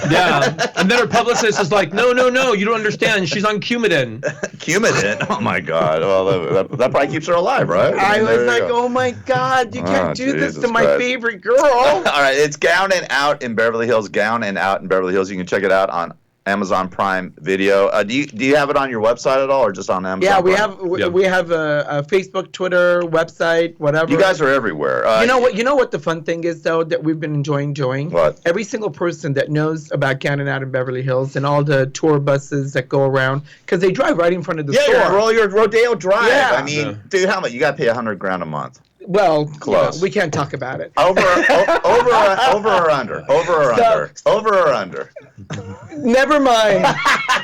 Speaker 1: Yeah. And then her publicist is like, no, you don't understand. She's on Coumadin.
Speaker 3: Coumadin? Oh, my God. Well, that probably keeps her alive, right?
Speaker 4: I was like, oh, my God, you can't do this to my favorite girl.
Speaker 3: All right, it's Gown and Out in Beverly Hills. Gown and Out in Beverly Hills. You can check it out on Amazon Prime Video. Do you have it on your website at all, or just on Amazon?
Speaker 4: Yeah, we
Speaker 3: Prime?
Speaker 4: have we have a Facebook, Twitter, website, whatever.
Speaker 3: You guys are everywhere.
Speaker 4: You know what the fun thing is though that we've been enjoying doing.
Speaker 3: What?
Speaker 4: Every single person that knows about Gown and Out in Beverly Hills and all the tour buses that go around because they drive right in front of the store.
Speaker 3: Yeah, your Rodeo Drive.
Speaker 4: Yeah.
Speaker 3: I mean, dude, how much? You got to pay $100,000 a month.
Speaker 4: Well,
Speaker 3: close.
Speaker 4: We can't talk about it.
Speaker 3: Over or under? Over or under?
Speaker 4: Never mind.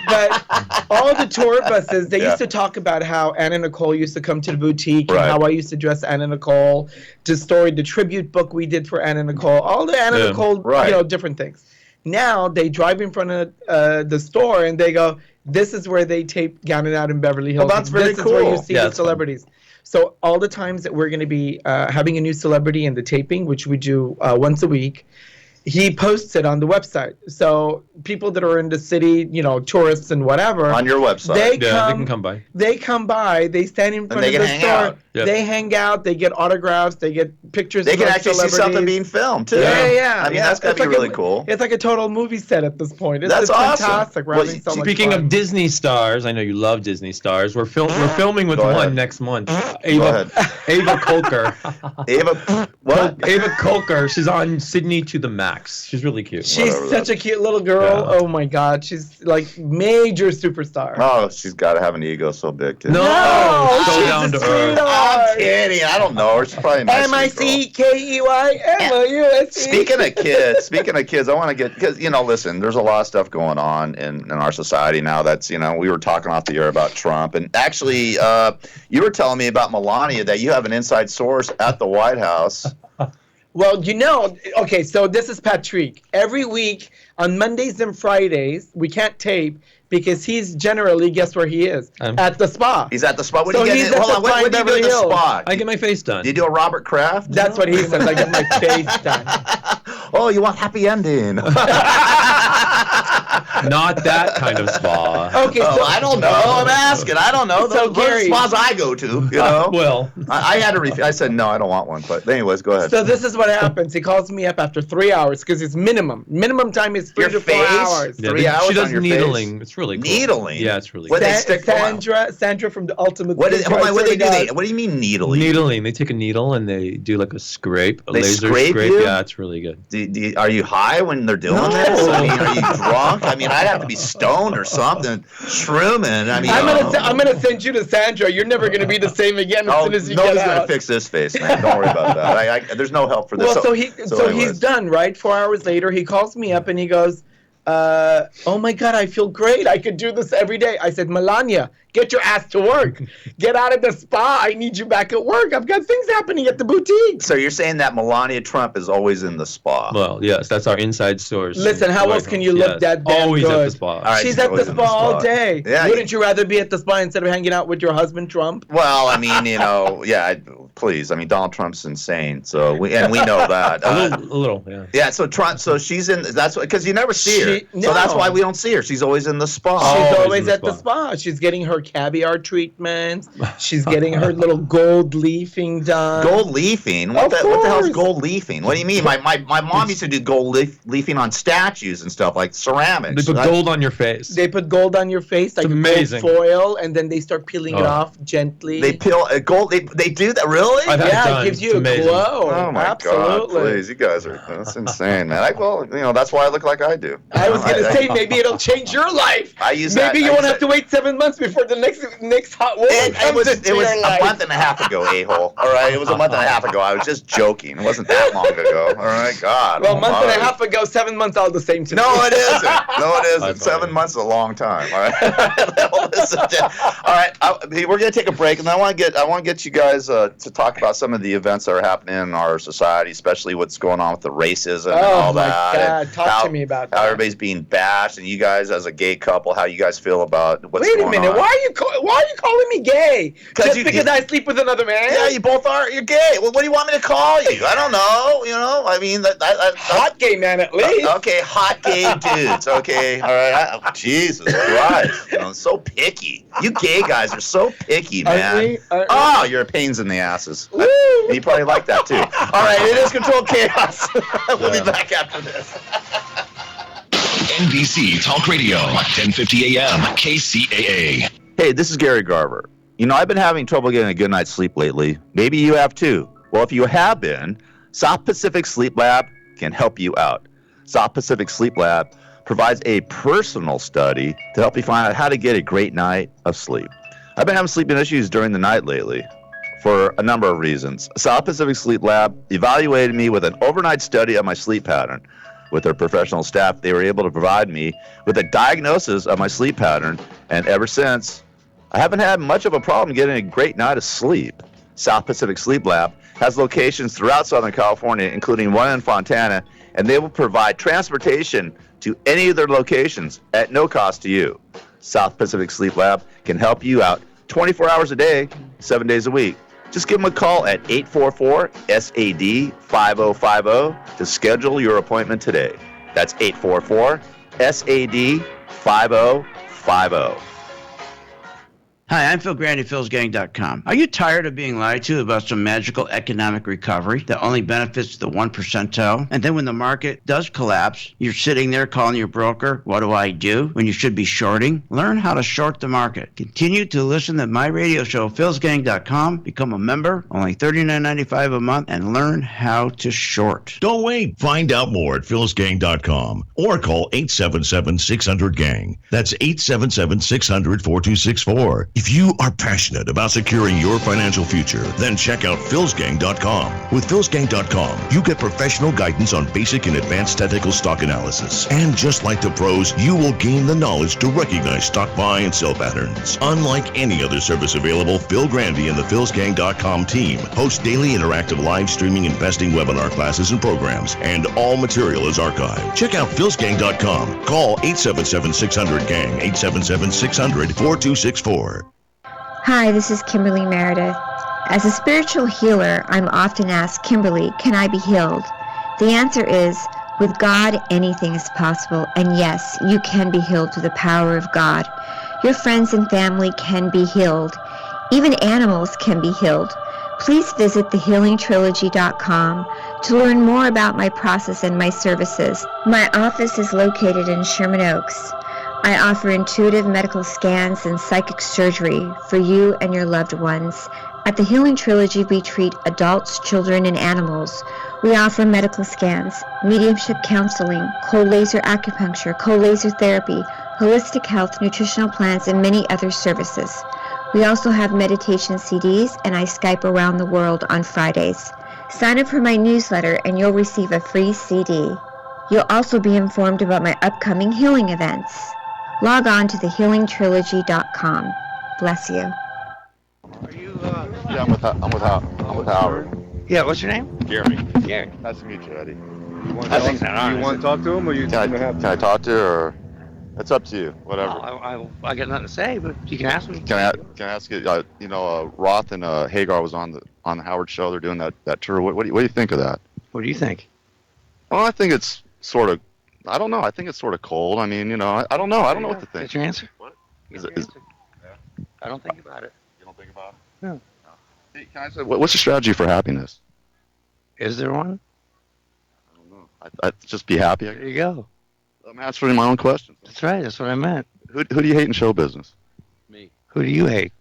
Speaker 4: But all the tour buses, they used to talk about how Anna Nicole used to come to the boutique and how I used to dress Anna Nicole, the tribute book we did for Anna Nicole, all the Anna Nicole, different things. Now they drive in front of the store and they go, this is where they tape Gown and Out in Beverly Hills.
Speaker 3: Well, that's very
Speaker 4: cool.
Speaker 3: cool.
Speaker 4: This is where you see the celebrities. So all the times that we're going to be having a new celebrity in the taping, which we do once a week, he posts it on the website. So people that are in the city, tourists and whatever.
Speaker 3: On your website.
Speaker 1: They can come by.
Speaker 4: They come by. They stand in front of the store.
Speaker 1: Yep.
Speaker 4: They hang out. They get autographs. They get pictures.
Speaker 3: They can actually see something being filmed, too.
Speaker 4: Yeah.
Speaker 3: I mean, that's got to be really cool.
Speaker 4: It's like a total movie set at this point.
Speaker 3: That's awesome.
Speaker 4: Fantastic. Well,
Speaker 1: speaking of Disney stars, I know you love Disney stars. We're filming with one next month. Ava Kolker. Ava Kolker. She's on Sydney to the Max. She's really cute.
Speaker 4: She's such a cute little girl. Yeah. Oh my God, she's like major superstar.
Speaker 3: Oh, she's got to have an ego so big. Too.
Speaker 4: No,
Speaker 1: so down to earth.
Speaker 3: I'm kidding. I don't know her. She's probably a nice
Speaker 4: MICKEYMOUSE.
Speaker 3: Speaking of kids, I want to get because listen, there's a lot of stuff going on in our society now. That's we were talking off the air about Trump, and actually, you were telling me about Melania that you have an inside source at the White House.
Speaker 4: Well, okay, so this is Patrick. Every week on Mondays and Fridays, we can't tape because he's generally, guess where he is? At the spa.
Speaker 3: He's at the spa. What do you get? Hold on, what do you do at the spa?
Speaker 1: I get my face done.
Speaker 3: Do you do a Robert Kraft?
Speaker 4: That's what he says. I get my face done.
Speaker 3: Oh, you want happy ending.
Speaker 1: Not that kind of spa.
Speaker 4: Okay, so
Speaker 3: I don't know. I'm asking. I don't know.
Speaker 4: So
Speaker 3: Those spas I go to,
Speaker 1: well,
Speaker 3: I had to refuse. I said no, I don't want one. But anyways, go ahead.
Speaker 4: So this is what happens. He calls me up after 3 hours because it's minimum. Minimum time is 3 to 4 hours.
Speaker 1: Yeah,
Speaker 3: 3 hours.
Speaker 1: She does
Speaker 3: on your
Speaker 1: needling.
Speaker 3: Face?
Speaker 1: It's really cool.
Speaker 3: Needling.
Speaker 1: Yeah, it's really
Speaker 3: cool.
Speaker 4: Sandra from the Ultimate.
Speaker 3: What do they do? What do you mean needling?
Speaker 1: Needling. They take a needle and they do like a scrape, a laser
Speaker 3: scrape.
Speaker 1: You? Yeah, it's really good.
Speaker 3: Are you high when they're doing this? I mean, are you drunk? I mean, I'd have to be stoned or something. Shrooming. I mean,
Speaker 4: I'm gonna send you to Sandra. You're never gonna be the same again as soon as you get out.
Speaker 3: Nobody's gonna fix this face, man. Don't worry about that. There's no help for this.
Speaker 4: Well, so he's done, right? 4 hours later, he calls me up and he goes, oh my God, I feel great. I could do this every day. I said, Melania, get your ass to work. Get out of the spa. I need you back at work. I've got things happening at the boutique.
Speaker 3: So you're saying that Melania Trump is always in the spa?
Speaker 1: Well, yes, that's our inside source.
Speaker 4: Listen, how else can you look that damn
Speaker 1: always
Speaker 4: good?
Speaker 1: At the spa.
Speaker 3: Right,
Speaker 4: she's at the spa all day.
Speaker 3: Yeah,
Speaker 4: Wouldn't you rather be at the spa instead of hanging out with your husband, Trump?
Speaker 3: Well, I mean, please. I mean, Donald Trump's insane. So we know that.
Speaker 1: A little, yeah.
Speaker 3: Yeah. So Trump. So she's in. That's because you never see her. So that's why we don't see her. She's always in the spa.
Speaker 4: She's always at the spa. She's getting her caviar treatments. She's getting her little gold leafing done.
Speaker 3: Gold leafing? What the hell's gold leafing? What do you mean? My mom used to do gold leafing on statues and stuff like ceramics.
Speaker 1: They put gold on your face.
Speaker 4: They put gold on your face, like
Speaker 1: amazing.
Speaker 4: Gold foil, and then they start peeling it off gently.
Speaker 3: They peel gold. They do that really?
Speaker 4: It gives you a glow.
Speaker 3: Oh my God! Please, you guys that's insane, man. That's why I look like I do.
Speaker 4: I was gonna say maybe it'll change your life. Maybe you won't have to wait 7 months before the next hot woman comes into your life.
Speaker 3: It was a month and a half ago, a-hole. All right, it was a month and a half ago. I was just joking. It wasn't that long ago. All right, God.
Speaker 4: Well, a month and a half ago, 7 months all the same to me.
Speaker 3: No, it isn't. No, it isn't. 7 months is a long time. All right. All right. We're gonna take a break, and I want to get you guys to to talk about some of the events that are happening in our society, especially what's going on with the racism and all that.
Speaker 4: Oh, my God.
Speaker 3: And
Speaker 4: Talk to me about
Speaker 3: how
Speaker 4: that.
Speaker 3: everybody's being bashed, and you guys as a gay couple, how you guys feel about what's
Speaker 4: Wait
Speaker 3: going
Speaker 4: a minute.
Speaker 3: on.
Speaker 4: Why are you calling me gay? Just
Speaker 3: you-
Speaker 4: because I sleep with another man?
Speaker 3: Yeah, you both are. You're gay. Well, what do you want me to call you? I don't know. I mean,
Speaker 4: hot gay man at least.
Speaker 3: Okay, hot gay dudes. Okay, all right. Jesus Christ, so picky. You gay guys are so picky, man. Oh, you're pains in the asses. And you probably like that too. All right, it is Controlled Chaos. We'll be back after this.
Speaker 2: NBC Talk Radio, 1050 AM, KCAA.
Speaker 3: Hey, this is Gary Garver. I've been having trouble getting a good night's sleep lately. Maybe you have too. Well, if you have been, South Pacific Sleep Lab can help you out. South Pacific Sleep Lab provides a personal study to help you find out how to get a great night of sleep. I've been having sleeping issues during the night lately for a number of reasons. South Pacific Sleep Lab evaluated me with an overnight study of my sleep pattern. With their professional staff, they were able to provide me with a diagnosis of my sleep pattern, and ever since, I haven't had much of a problem getting a great night of sleep. South Pacific Sleep Lab has locations throughout Southern California, including one in Fontana, and they will provide transportation to any of their locations at no cost to you. South Pacific Sleep Lab can help you out 24 hours a day, 7 days a week. Just give them a call at 844-SAD-5050 to schedule your appointment today. That's 844-SAD-5050.
Speaker 6: Hi, I'm Phil Grandy, philsgang.com. Are you tired of being lied to about some magical economic recovery that only benefits the 1%? And then when the market does collapse, you're sitting there calling your broker, what do I do? When you should be shorting? Learn how to short the market. Continue to listen to my radio show, philsgang.com. Become a member, only $39.95 a month, and learn how to short.
Speaker 2: Don't wait. Find out more at philsgang.com or call 877-600-GANG. That's 877-600-4264. If you are passionate about securing your financial future, then check out philsgang.com. With philsgang.com, you get professional guidance on basic and advanced technical stock analysis. And just like the pros, you will gain the knowledge to recognize stock buy and sell patterns. Unlike any other service available, Phil Grandy and the philsgang.com team host daily interactive live streaming investing webinar classes and programs, and all material is archived. Check out philsgang.com. Call 877-600-GANG, 877-600-4264.
Speaker 12: Hi, this is Kimberly Meredith. As a spiritual healer, I'm often asked, Kimberly, can I be healed? The answer is, with God, anything is possible. And yes, you can be healed through the power of God. Your friends and family can be healed. Even animals can be healed. Please visit thehealingtrilogy.com to learn more about my process and my services. My office is located in Sherman Oaks. I offer intuitive medical scans and psychic surgery for you and your loved ones. At the Healing Trilogy, we treat adults, children, and animals. We offer medical scans, mediumship counseling, cold laser acupuncture, cold laser therapy, holistic health, nutritional plans, and many other services. We also have meditation CDs, and I Skype around the world on Fridays. Sign up for my newsletter, and you'll receive a free CD. You'll also be informed about my upcoming healing events. Log on to thehealingtrilogy.com. Bless you.
Speaker 13: Are you,
Speaker 3: Yeah, I'm with Howard.
Speaker 13: yeah, what's your name?
Speaker 3: Gary.
Speaker 13: Gary.
Speaker 3: Nice to meet you, Eddie.
Speaker 13: You want to talk to him, or
Speaker 3: Can I talk to her, or it's up to you, whatever.
Speaker 13: I got nothing to say, but you can ask me.
Speaker 3: Can I ask you? Roth and Hagar was on the Howard show. They're doing that tour. What do you think of that?
Speaker 13: What do you think?
Speaker 3: Well, I think it's sort of. I don't know. I think it's sort of cold. I mean, I don't know. I don't know what to think.
Speaker 13: That's your answer?
Speaker 3: What?
Speaker 13: Is it? I don't think about it.
Speaker 3: You don't think about it?
Speaker 13: No.
Speaker 3: Hey, can I say, what's the strategy for happiness?
Speaker 13: Is there one?
Speaker 3: I don't know. I just be happy.
Speaker 13: There you go.
Speaker 3: I'm answering my own questions.
Speaker 13: That's right. That's what I meant.
Speaker 3: Who do you hate in show business?
Speaker 13: Me. Who do you hate?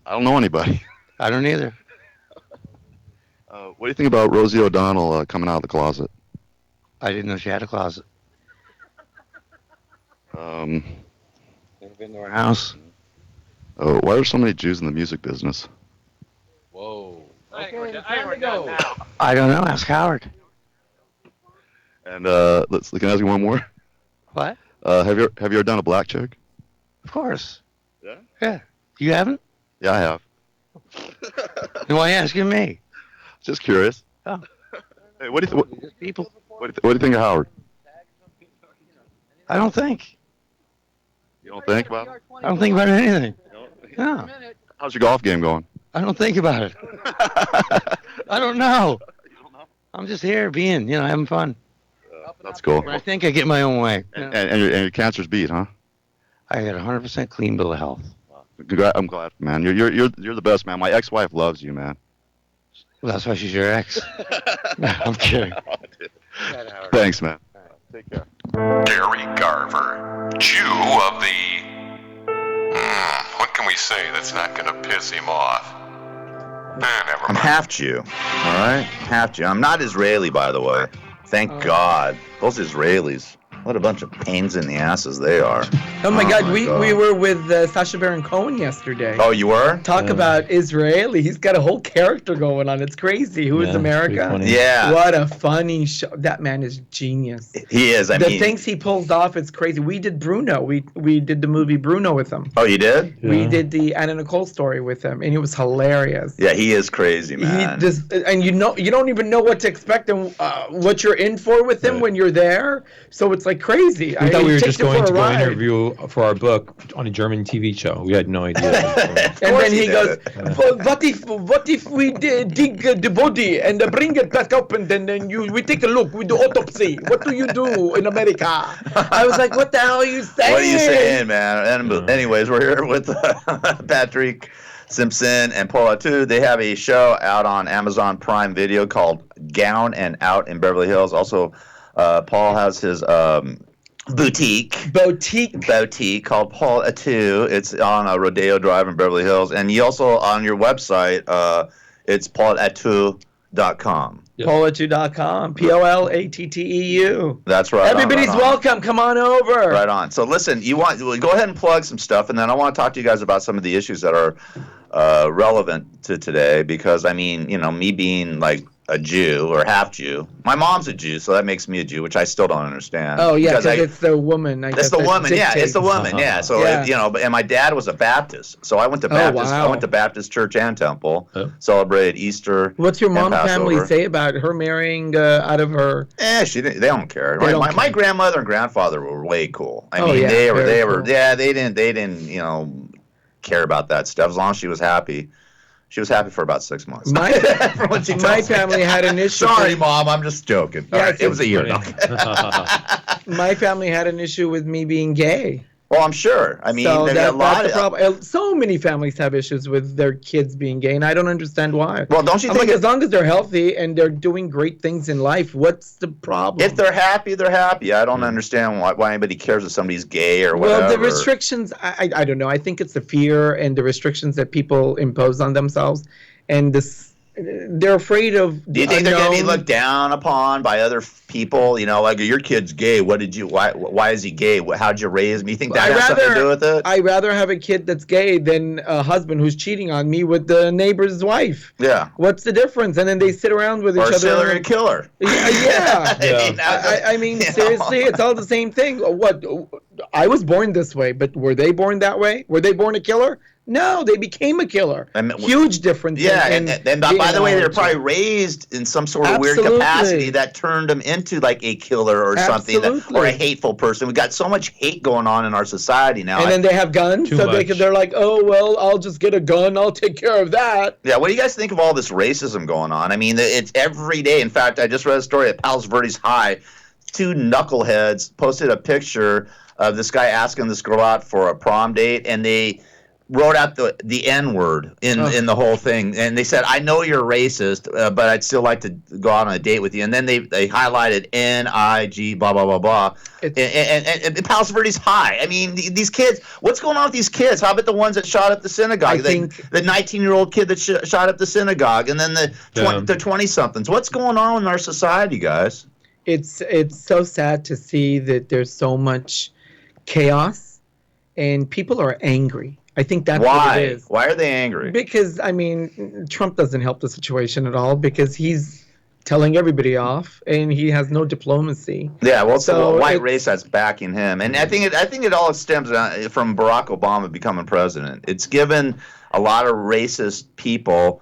Speaker 3: I don't know anybody.
Speaker 13: I don't either.
Speaker 3: What do you think about Rosie O'Donnell coming out of the closet?
Speaker 13: I didn't know she had a closet.
Speaker 3: Never
Speaker 13: been to her house.
Speaker 3: Oh, why are there so many Jews in the music business?
Speaker 11: Whoa.
Speaker 13: Okay, I don't know. Ask Howard.
Speaker 3: And can I ask you one more?
Speaker 13: What?
Speaker 3: Have you ever done a black chick?
Speaker 13: Of course.
Speaker 3: Yeah.
Speaker 13: Yeah. You haven't?
Speaker 3: Yeah, I have.
Speaker 13: Why are you asking me?
Speaker 14: Just curious.
Speaker 13: Oh.
Speaker 14: Hey, what do you
Speaker 13: People.
Speaker 14: what do you think of Howard?
Speaker 13: I don't think.
Speaker 14: You don't think about it?
Speaker 13: I don't think about anything. No.
Speaker 14: How's your golf game going?
Speaker 13: I don't think about it. I don't know. I'm just here having fun.
Speaker 14: That's cool.
Speaker 13: I think I get my own way.
Speaker 14: And your cancer's beat, huh?
Speaker 13: I got a 100% clean bill of health.
Speaker 14: I'm glad, man. You're the best, man. My ex-wife loves you, man.
Speaker 13: Well, that's why she's your ex. No, I'm kidding.
Speaker 14: Thanks, man.
Speaker 11: Take care. Gary Garver, Jew of the... what can we say that's not going to piss him off? Never
Speaker 3: I'm
Speaker 11: mind.
Speaker 3: half Jew. All right? Half Jew. I'm not Israeli, by the way. Thank God. Those Israelis. What a bunch of pains in the asses they are.
Speaker 4: Oh my God, we were with Sacha Baron Cohen yesterday.
Speaker 3: Oh, you were?
Speaker 4: Talk about Israeli. He's got a whole character going on. It's crazy. Who is America?
Speaker 3: Yeah.
Speaker 4: What a funny show. That man is genius.
Speaker 3: He is. I
Speaker 4: the
Speaker 3: mean,
Speaker 4: things he pulls off, it's crazy. We did Bruno. We did the movie Bruno with him.
Speaker 3: Oh, you did?
Speaker 4: We did the Anna Nicole story with him, and it was hilarious.
Speaker 3: Yeah, he is crazy, man.
Speaker 4: You don't even know what to expect and what you're in for with him when you're there. So it's like crazy.
Speaker 1: We thought we were just going to go interview for our book on a German TV show. We had no idea.
Speaker 4: And then he goes, well, what if we dig the body and bring it back up and then we take a look, we do autopsy. What do you do in America? I was like, what the hell are you saying?
Speaker 3: What are you saying, man? And anyways, we're here with Patrick Simpson and Paul Attu. They have a show out on Amazon Prime Video called Gown and Out in Beverly Hills. Also, Paul has his boutique called Paul Attu. It's on Rodeo Drive in Beverly Hills. And you also, on your website, it's paulattu.com.
Speaker 4: Yep. Paulattu.com. POLATTEU.
Speaker 3: That's right.
Speaker 4: Everybody's welcome. Come on over.
Speaker 3: Right on. So listen, go ahead and plug some stuff, and then I want to talk to you guys about some of the issues that are relevant to today. Because I mean, me being like a Jew or half Jew, my mom's a Jew, so that makes me a Jew, which I still don't understand.
Speaker 4: Oh yeah, because it's the woman.
Speaker 3: It's the woman. Yeah, it's the woman. Yeah. So and my dad was a Baptist, so I went to Baptist. I went to Baptist church and temple. Celebrated Easter.
Speaker 4: What's your mom's family say about her marrying out of her?
Speaker 3: They don't care. My grandmother and grandfather were way cool. I mean,
Speaker 4: they
Speaker 3: were. Yeah, they didn't care about that stuff as long as she was happy. She was happy for about 6 months.
Speaker 4: My family had an issue.
Speaker 3: Sorry, Mom, I'm just joking.
Speaker 4: Yeah,
Speaker 3: it was a year.
Speaker 4: My family had an issue with me being gay.
Speaker 3: Well, I'm sure. I mean,
Speaker 4: so that's the problem. So many families have issues with their kids being gay, and I don't understand why.
Speaker 3: Well, don't you think?
Speaker 4: As long as they're healthy and they're doing great things in life, what's the problem?
Speaker 3: If they're happy, they're happy. I don't understand why anybody cares if somebody's gay or whatever.
Speaker 4: Well, the restrictions, I don't know. I think it's the fear and the restrictions that people impose on themselves, and they're afraid of.
Speaker 3: Do you think they're going to be looked down upon by other people? Like your kid's gay. Why is he gay? How'd you raise him? You think that has something to do with it?
Speaker 4: I'd rather have a kid that's gay than a husband who's cheating on me with the neighbor's wife.
Speaker 3: Yeah.
Speaker 4: What's the difference? And then they sit around with each other.
Speaker 3: Or serial killer.
Speaker 4: Yeah. I mean, seriously, it's all the same thing. What? I was born this way, but were they born that way? Were they born a killer? No, they became a killer. Huge difference.
Speaker 3: Yeah, and by the way, they're probably raised in some sort of weird capacity that turned them into like a killer or something, or a hateful person. We got so much hate going on in our society now.
Speaker 4: And then they have guns, so they're like, oh well, I'll just get a gun. I'll take care of that.
Speaker 3: Yeah. What do you guys think of all this racism going on? I mean, it's every day. In fact, I just read a story at Palos Verdes High. 2 knuckleheads posted a picture of this guy asking this girl out for a prom date, and they wrote out the N-word in the whole thing, and they said, I know you're racist, but I'd still like to go out on a date with you. And then they highlighted N-I-G blah blah blah blah, and Palos Verdes High. I mean, these kids, what's going on with these kids? How about the ones that shot up the synagogue? The 19-year-old kid that shot up the synagogue, and then the 20-somethings. What's going on in our society, guys?
Speaker 4: It's so sad to see that there's so much chaos, and people are angry. I think that's what it is.
Speaker 3: Why are they angry?
Speaker 4: Because, I mean, Trump doesn't help the situation at all, because he's telling everybody off, and he has no diplomacy.
Speaker 3: Yeah, well, it's
Speaker 4: So
Speaker 3: a white
Speaker 4: it's-
Speaker 3: race that's backing him, and I think it all stems from Barack Obama becoming president. It's given a lot of racist people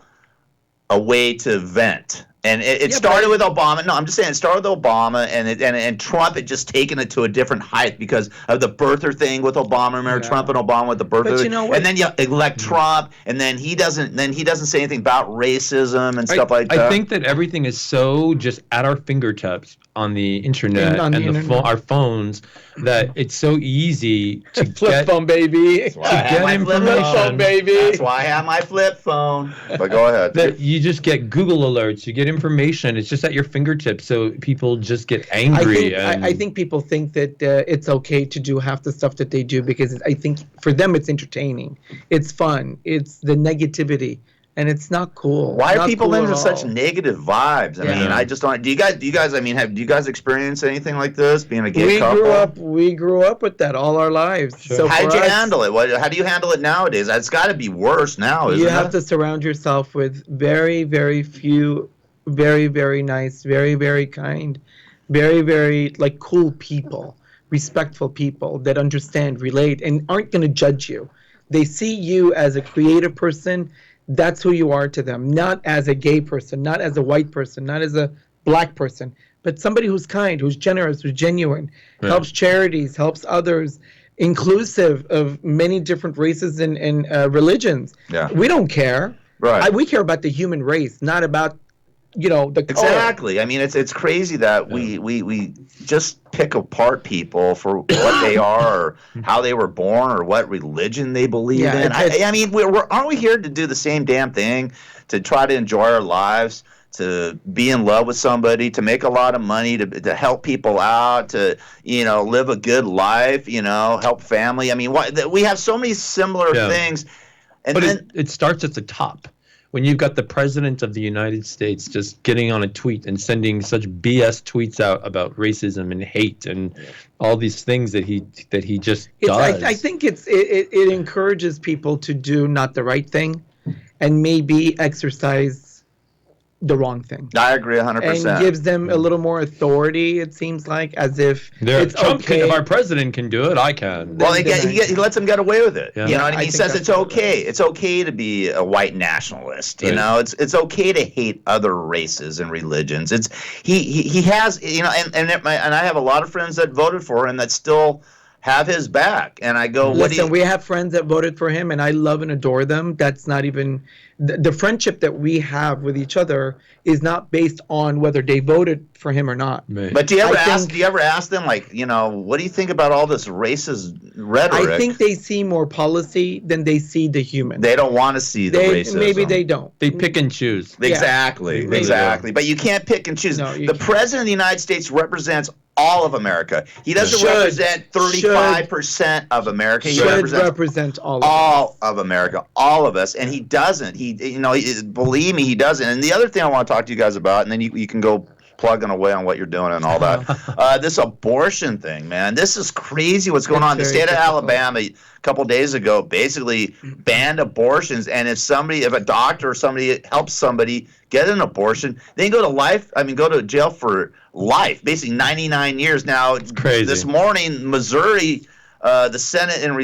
Speaker 3: a way to vent. And it started with Obama. No, I'm just saying it started with Obama, and Trump had just taken it to a different height because of the birther thing with Obama. Remember Trump and Obama with the birther
Speaker 4: But you
Speaker 3: thing?
Speaker 4: know what?
Speaker 3: And then you elect Trump, and then he doesn't say anything about racism and stuff like that.
Speaker 1: I think that everything is so just at our fingertips on the internet our phones that it's so easy to
Speaker 4: flip phone, baby.
Speaker 3: That's why I have my flip phone,
Speaker 4: baby.
Speaker 3: That's why I have my flip phone. But go ahead.
Speaker 1: That you just get Google alerts, you get information. It's just at your fingertips, so people just get angry.
Speaker 4: I think people think that it's okay to do half the stuff that they do because I think for them it's entertaining, it's fun, it's the negativity, and it's not cool.
Speaker 3: Why are
Speaker 4: Not
Speaker 3: people
Speaker 4: cool
Speaker 3: into
Speaker 4: at
Speaker 3: such
Speaker 4: all.
Speaker 3: negative vibes? I mean, I just don't. Do you guys? I mean, do you guys experience anything like this? Being a gay
Speaker 4: We
Speaker 3: couple.
Speaker 4: grew up with that all our lives. So
Speaker 3: How did
Speaker 4: for
Speaker 3: you
Speaker 4: us,
Speaker 3: handle it? How do you handle it nowadays? It's got to be worse now, isn't
Speaker 4: you
Speaker 3: it?
Speaker 4: have to surround yourself with very, very few, very, very nice, very, very kind, very, very like cool people, respectful people that understand, relate, and aren't going to judge you. They see you as a creative person. That's who you are to them, not as a gay person, not as a white person, not as a black person, but somebody who's kind, who's generous, who's genuine, helps charities, helps others, inclusive of many different races and religions.
Speaker 3: Yeah.
Speaker 4: We don't care.
Speaker 3: Right.
Speaker 4: We care about the human race, not about, the color.
Speaker 3: Exactly. I mean, it's crazy that we just pick apart people for what they are, or how they were born, or what religion they believe in. I mean, aren't we here to do the same damn thing? To try to enjoy our lives, to be in love with somebody, to make a lot of money, to help people out, to live a good life, help family. I mean, we have so many similar things, and
Speaker 1: but
Speaker 3: then
Speaker 1: it starts at the top. When you've got the president of the United States just getting on a tweet and sending such BS tweets out about racism and hate and all these things that he just does.
Speaker 4: I think it encourages people to do not the right thing, and maybe exercise the wrong thing.
Speaker 3: I agree 100%.
Speaker 4: And gives them a little more authority, it seems like, as if it's
Speaker 1: Trump
Speaker 4: okay.
Speaker 1: if our president can do it, I can.
Speaker 3: Well, he lets them get away with it.
Speaker 1: Yeah.
Speaker 3: You know what I mean? He says it's okay. It's okay to be a white nationalist. You know, it's okay to hate other races and religions. He has and I have a lot of friends that voted for him that still have his back. And I go,
Speaker 4: listen, we have friends that voted for him, and I love and adore them. That's not even the friendship that we have with each other is not based on whether they voted for him or not.
Speaker 3: But do you ever ask them, like, what do you think about all this racist rhetoric?
Speaker 4: I think they see more policy than they see the human.
Speaker 3: They don't want to see the racism.
Speaker 4: Maybe they don't.
Speaker 1: They pick and choose.
Speaker 3: Exactly, exactly. But you can't pick and choose. The president of the United States represents all of America. He doesn't represent 35% of America. He
Speaker 4: represents
Speaker 3: all of America, all of us, and he doesn't. Believe me, he doesn't. And the other thing I want to talk to you guys about, and then you can go plugging away on what you're doing and all that. This abortion thing, man. This is crazy what's going on. The state of Alabama a couple days ago basically banned abortions, and if a doctor or somebody helps somebody get an abortion, they go to jail for life, basically 99 years. Now, it's
Speaker 1: crazy.
Speaker 3: This morning, Missouri, the Senate in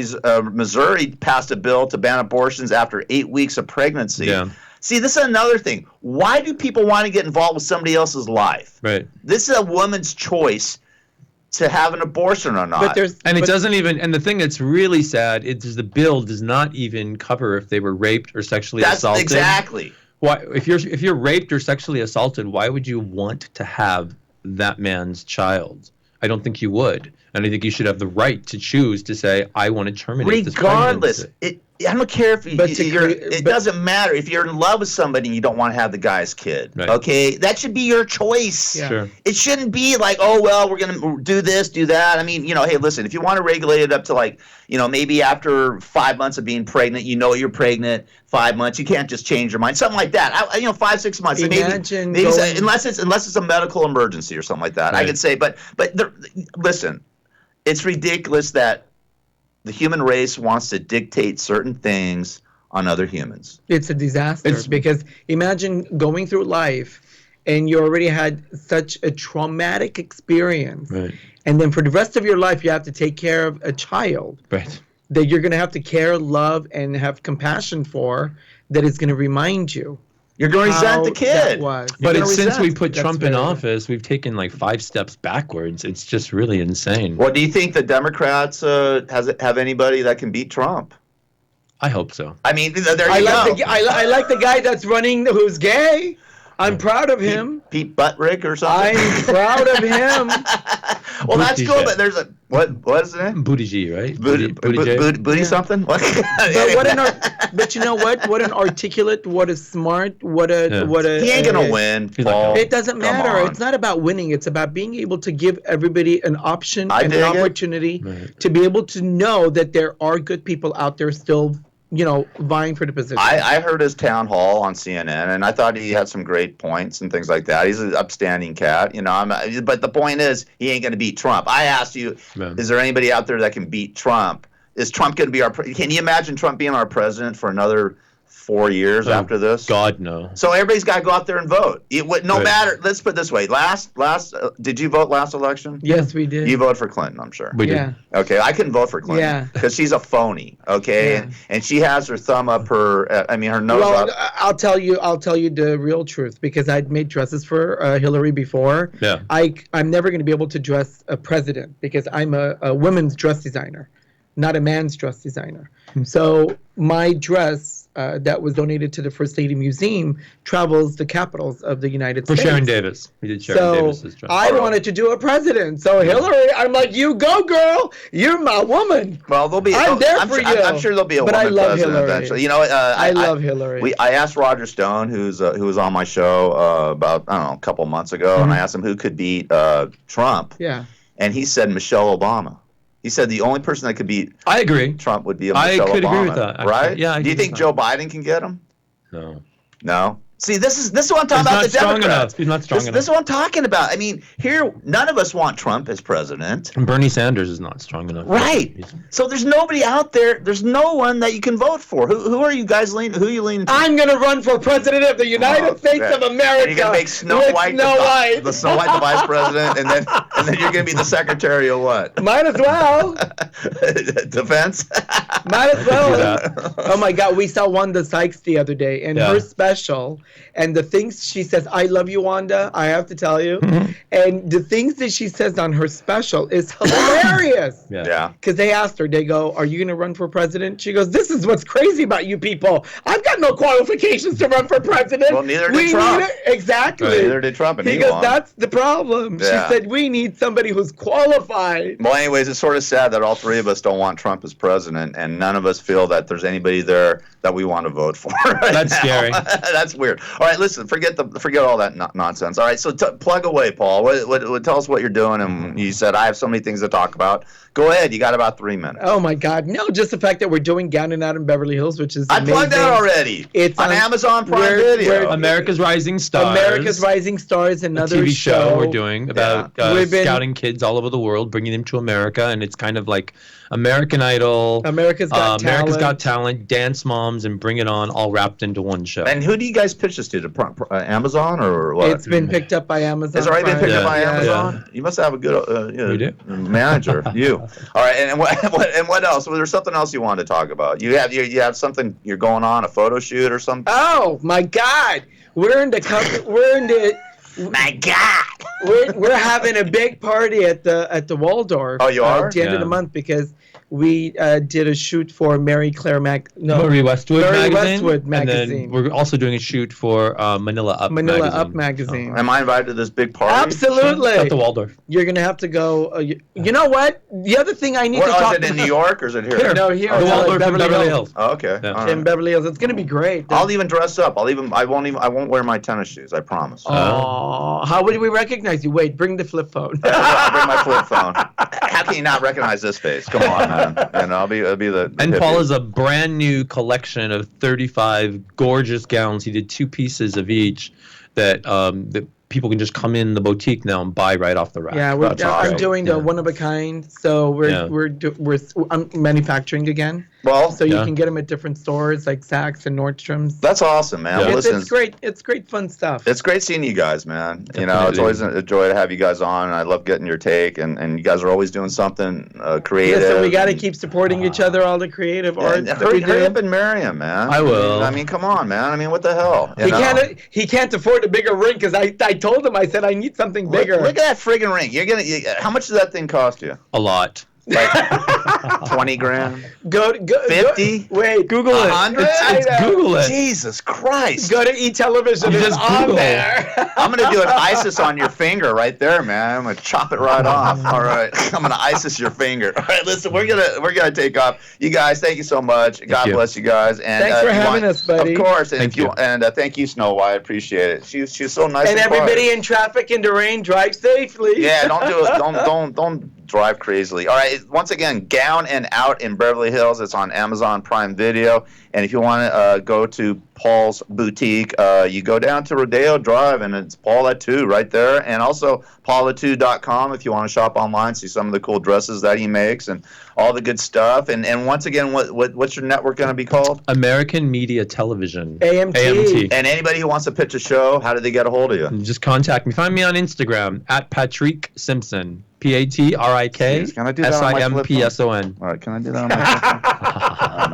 Speaker 3: Missouri passed a bill to ban abortions after 8 weeks of pregnancy.
Speaker 1: Yeah.
Speaker 3: See, this is another thing. Why do people want to get involved with somebody else's life?
Speaker 1: Right.
Speaker 3: This is a woman's choice to have an abortion or not.
Speaker 1: And the thing that's really sad is the bill does not even cover if they were raped or sexually assaulted.
Speaker 3: Exactly.
Speaker 1: Why, if you're raped or sexually assaulted, why would you want to have that man's child? I don't think you would. And I think you should have the right to choose to say, I want to terminate this
Speaker 3: regardless.
Speaker 1: pregnancy.
Speaker 3: I don't care if it doesn't matter if you're in love with somebody and you don't want to have the guy's kid.
Speaker 1: Right.
Speaker 3: Okay, that should be your choice.
Speaker 1: Yeah. Sure.
Speaker 3: It shouldn't be like, oh well, we're gonna do this, do that. I mean, hey, listen, if you want to regulate it up to maybe after 5 months of being pregnant, you're pregnant 5 months, you can't just change your mind, something like that. 5-6 months.
Speaker 4: Imagine
Speaker 3: maybe unless it's a medical emergency or something like that. Right. I could say, but listen, it's ridiculous that the human race wants to dictate certain things on other humans.
Speaker 4: It's a disaster because imagine going through life and you already had such a traumatic experience,
Speaker 1: Right.
Speaker 4: and then for the rest of your life you have to take care of a child
Speaker 1: Right.
Speaker 4: that you're going to have to care, love, and have compassion for, that is going to remind you.
Speaker 3: You're going to resent the
Speaker 4: how
Speaker 3: kid.
Speaker 4: that was.
Speaker 1: But
Speaker 3: gonna
Speaker 1: since we
Speaker 3: resent.
Speaker 1: put
Speaker 4: That's
Speaker 1: Trump in
Speaker 4: very-
Speaker 1: office, we've taken like 5 steps backwards. It's just really insane.
Speaker 3: Well, do you think the Democrats have anybody that can beat Trump?
Speaker 1: I hope so.
Speaker 3: I mean, there
Speaker 4: I
Speaker 3: you
Speaker 4: like
Speaker 3: go.
Speaker 4: I like the guy that's running who's gay. I'm proud of him.
Speaker 3: Pete Buttigieg or something.
Speaker 4: I'm proud of him.
Speaker 3: Well, that's cool,
Speaker 1: Buttigieg.
Speaker 3: but there's a what is it?
Speaker 1: Buttigieg, right?
Speaker 3: Booty
Speaker 4: Yeah.
Speaker 3: something? What?
Speaker 4: But you know what? What an articulate, what a smart, what a
Speaker 1: Yeah.
Speaker 3: He ain't gonna win,
Speaker 1: He's not
Speaker 3: Paul.
Speaker 1: gonna
Speaker 4: It doesn't
Speaker 3: Come
Speaker 4: matter.
Speaker 3: on.
Speaker 4: It's not about winning. It's about being able to give everybody an option
Speaker 3: I
Speaker 4: and
Speaker 3: dig
Speaker 4: an
Speaker 3: it.
Speaker 4: opportunity
Speaker 1: Right.
Speaker 4: to be able to know that there are good people out there still, vying for the position.
Speaker 3: I heard his town hall on CNN, and I thought he had some great points and things like that. He's an upstanding cat, but the point is, he ain't going to beat Trump. I asked you,
Speaker 1: Yeah.
Speaker 3: is there anybody out there that can beat Trump? Is Trump going to be can you imagine Trump being our president for another 4 years
Speaker 1: Oh,
Speaker 3: after this?
Speaker 1: God, no.
Speaker 3: So everybody's got to go out there and vote. No
Speaker 1: Right.
Speaker 3: matter. Let's put it this way. Did you vote last election?
Speaker 4: Yes, we did.
Speaker 3: You voted for Clinton, I'm sure.
Speaker 1: We did.
Speaker 4: Yeah.
Speaker 3: Okay, I couldn't vote for Clinton
Speaker 4: Yeah.
Speaker 3: because she's a phony. Okay,
Speaker 4: Yeah.
Speaker 3: and she has her thumb up her nose
Speaker 4: Well,
Speaker 3: up.
Speaker 4: I'll tell you the real truth, because I'd made dresses for Hillary before.
Speaker 1: Yeah.
Speaker 4: I'm never going to be able to dress a president because I'm a women's dress designer, not a man's dress designer. So my dress that was donated to the First Lady Museum travels the capitals of the United
Speaker 1: For
Speaker 4: States.
Speaker 1: Sharon Davis. We did Sharon
Speaker 4: So
Speaker 1: Davis's dress.
Speaker 4: I wanted to do a president. So Hillary, I'm like, you go, girl. You're my woman.
Speaker 3: Well, there'll be.
Speaker 4: I'm there
Speaker 3: I'm
Speaker 4: for
Speaker 3: sure,
Speaker 4: you.
Speaker 3: I'm sure there'll be a
Speaker 4: But I
Speaker 3: woman
Speaker 4: love
Speaker 3: president
Speaker 4: Hillary.
Speaker 3: eventually.
Speaker 4: I love Hillary.
Speaker 3: I asked Roger Stone, who was on my show about a couple months ago, and I asked him who could beat Trump,
Speaker 4: Yeah.
Speaker 3: and he said Michelle Obama. He said the only person that could beat
Speaker 1: I agree.
Speaker 3: Trump would be a
Speaker 1: I
Speaker 3: Michelle
Speaker 1: could
Speaker 3: Obama.
Speaker 1: agree with that, actually.
Speaker 3: Right?
Speaker 1: Yeah, I
Speaker 3: Do you
Speaker 1: could
Speaker 3: think
Speaker 1: with
Speaker 3: Joe Biden can get him?
Speaker 1: No.
Speaker 3: No. See, this is what I'm talking
Speaker 1: He's
Speaker 3: about.
Speaker 1: not
Speaker 3: The
Speaker 1: strong
Speaker 3: Democrats.
Speaker 1: enough. He's not strong
Speaker 3: This
Speaker 1: enough.
Speaker 3: is what I'm talking about. I mean, here, none of us want Trump as president.
Speaker 1: And Bernie Sanders is not strong enough.
Speaker 3: Right. So there's nobody out there. There's no one that you can vote for. Who are you guys leaning? Who are you leaning to?
Speaker 4: I'm gonna run for president of the United States
Speaker 3: yeah.
Speaker 4: of America.
Speaker 3: You're gonna make Snow
Speaker 4: with
Speaker 3: White,
Speaker 4: Snow White.
Speaker 3: the Snow White the vice president, and then you're gonna be the secretary of what?
Speaker 4: Might as well.
Speaker 3: Defense.
Speaker 4: Might as
Speaker 1: Do
Speaker 4: well.
Speaker 1: that.
Speaker 4: Oh my God, we saw Wanda Sykes the other day, and
Speaker 1: Yeah.
Speaker 4: her special, and the things she says, "I love you, Wanda." I have to tell you, and the things that she says on her special is hilarious.
Speaker 1: Yeah.
Speaker 3: Yeah.
Speaker 4: Because they asked her, they go, "Are you going to run for president?" She goes, "This is what's crazy about you people. I've got no qualifications to run for president."
Speaker 3: Well, neither did
Speaker 4: We
Speaker 3: Trump.
Speaker 4: need it." Exactly.
Speaker 3: Right, neither did Trump, and he
Speaker 4: Because
Speaker 3: won.
Speaker 4: that's the problem.
Speaker 3: Yeah.
Speaker 4: She said, "We need somebody who's qualified."
Speaker 3: Well, anyways, it's sort of sad that all three of us don't want Trump as president, and none of us feel that there's anybody there that we want to vote for. Right
Speaker 1: That's
Speaker 3: now.
Speaker 1: scary.
Speaker 3: That's weird. All right, listen, forget all that nonsense. All right, so plug away, Paul. What tell us what you're doing, and you said I have so many things to talk about. Go ahead. You got about 3 minutes.
Speaker 4: Oh my God! No, just the fact that we're doing Gown and Out in Beverly Hills, which is
Speaker 3: I plugged that
Speaker 4: amazing.
Speaker 3: already.
Speaker 4: It's
Speaker 3: on Amazon Prime Video.
Speaker 1: America's Rising Stars.
Speaker 4: America's Rising Stars,
Speaker 1: a
Speaker 4: another
Speaker 1: TV show we're doing about
Speaker 4: We've been-
Speaker 1: scouting kids all over the world, bringing them to America, and it's kind of like American Idol,
Speaker 4: America's Got
Speaker 1: America's
Speaker 4: Talent.
Speaker 1: Got Talent, Dance Moms, and Bring It On, all wrapped into one show.
Speaker 3: And who do you guys pitch this to? Amazon or what?
Speaker 4: It's been picked up by Amazon.
Speaker 3: It's already been picked up by
Speaker 1: Yeah.
Speaker 3: Amazon. You must have a good
Speaker 1: We do.
Speaker 3: manager. You. All right. And what else? Was there something else you wanted to talk about? You have something you're going on, a photo shoot or something?
Speaker 4: Oh my God! We're in the.
Speaker 3: My God.
Speaker 4: We're having a big party at the Waldorf.
Speaker 3: Oh, you are?
Speaker 4: At the end of the
Speaker 1: Yeah.
Speaker 4: month, because we did a shoot for Marie
Speaker 1: Marie Westwood
Speaker 4: Marie
Speaker 1: magazine.
Speaker 4: Westwood
Speaker 1: And
Speaker 4: magazine.
Speaker 1: then we're also doing a shoot for Manila Up
Speaker 4: Manila
Speaker 1: magazine.
Speaker 4: Up magazine.
Speaker 3: Am I invited to this big party?
Speaker 4: Absolutely.
Speaker 1: At the Waldorf.
Speaker 4: You're gonna have to go. You know what? The other thing I need
Speaker 3: Where,
Speaker 4: to talk
Speaker 3: is it in New York or is it here?
Speaker 1: Here.
Speaker 4: No, here.
Speaker 1: The
Speaker 4: it's
Speaker 1: Waldorf in Beverly Hills.
Speaker 3: Oh, okay.
Speaker 1: Yeah.
Speaker 3: All
Speaker 4: In
Speaker 3: right.
Speaker 4: Beverly Hills, it's gonna be great.
Speaker 3: I'll even dress up. I won't wear my tennis shoes. I promise.
Speaker 4: Oh, how would we recognize you? Wait, bring the flip phone.
Speaker 3: I'll bring my flip phone. How can you not recognize this face? Come on, man. I'll be the.
Speaker 1: And
Speaker 3: hippie.
Speaker 1: Paul has a brand new collection of 35 gorgeous gowns. He did 2 pieces of each that people can just come in the boutique now and buy right off the rack.
Speaker 4: Yeah,
Speaker 3: That's
Speaker 4: I'm
Speaker 3: awesome.
Speaker 4: doing the
Speaker 1: Yeah.
Speaker 4: one of a kind. So
Speaker 1: Yeah.
Speaker 4: I'm manufacturing again.
Speaker 3: Well,
Speaker 4: so you can get them at different stores like Saks and Nordstrom's.
Speaker 3: That's awesome, man. Well, listen,
Speaker 4: it's great. It's great fun stuff.
Speaker 3: It's great seeing you guys, man. You know, it's always a joy to have you guys on. And I love getting your take, and you guys are always doing something creative.
Speaker 4: Listen, we got to keep supporting each other, all the creative art.
Speaker 3: Hurry up and marry him, man.
Speaker 1: I will.
Speaker 3: I mean, come on, man. I mean, what the hell?
Speaker 4: He can't afford a bigger ring because I told him, I said I need something bigger.
Speaker 3: Look at that friggin' ring. How much does that thing cost you?
Speaker 1: A lot.
Speaker 3: Like 20 grand?
Speaker 4: Go
Speaker 3: 50?
Speaker 4: Wait,
Speaker 1: Google it.
Speaker 3: 100?
Speaker 1: It's Google it.
Speaker 3: Jesus Christ.
Speaker 4: Go to eTelevision. It's on there.
Speaker 3: I'm going to do an ISIS on your finger right there, man. I'm going to chop it right off. All right. I'm going to ISIS your finger. All right, listen, we're gonna take off. You guys, thank you so much. God bless you guys. And
Speaker 4: thanks for having us, buddy.
Speaker 3: Of course. And thank you, Snow White. I appreciate it. She's so nice.
Speaker 4: And everybody in traffic in the rain, drive safely.
Speaker 3: Yeah, don't do it. Don't drive crazily. All right, once again, Gown and Out in Beverly Hills. It's on Amazon Prime Video. And if you want to go to Paul's Boutique, you go down to Rodeo Drive, and it's Paul at 2 right there. And also paul@2.com if you want to shop online, see some of the cool dresses that he makes and all the good stuff. And once again, what's your network going to be called?
Speaker 1: American Media Television.
Speaker 4: AMT.
Speaker 3: And anybody who wants to pitch a show, how do they get a hold of you?
Speaker 1: Just contact me. Find me on Instagram @Patrick Simpson. PATRIK
Speaker 3: All right, can I do that on my phone?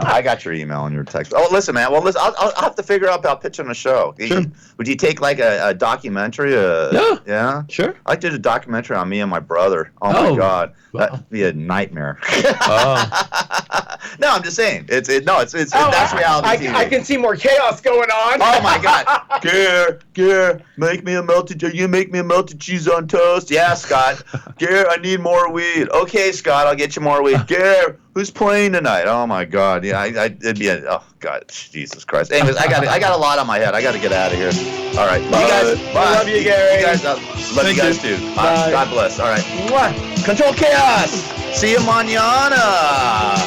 Speaker 3: I got your email and your text. Oh, listen, man. Well, listen, I'll have to figure out about pitching a show.
Speaker 1: Sure.
Speaker 3: Would you take like a documentary? Yeah.
Speaker 1: Sure.
Speaker 3: I did a documentary on me and my brother. Oh my God, that'd be a nightmare. No, I'm just saying. That's reality TV.
Speaker 4: I can see more chaos going on.
Speaker 3: Oh my God. Gare, make me a melted. You make me a melted cheese on toast. Yeah, Scott. Gare, I need more weed. Okay, Scott, I'll get you more weed. Gare, who's playing tonight? Oh my God. Yeah, it'd be oh God, Jesus Christ. Anyways, I got a lot on my head. I got to get out of here. All right, bye. You guys. Bye.
Speaker 4: I love you, Gary.
Speaker 3: You guys, love you guys too.
Speaker 4: Bye.
Speaker 3: God bless. All right.
Speaker 4: Mwah.
Speaker 3: Control chaos. See you mañana.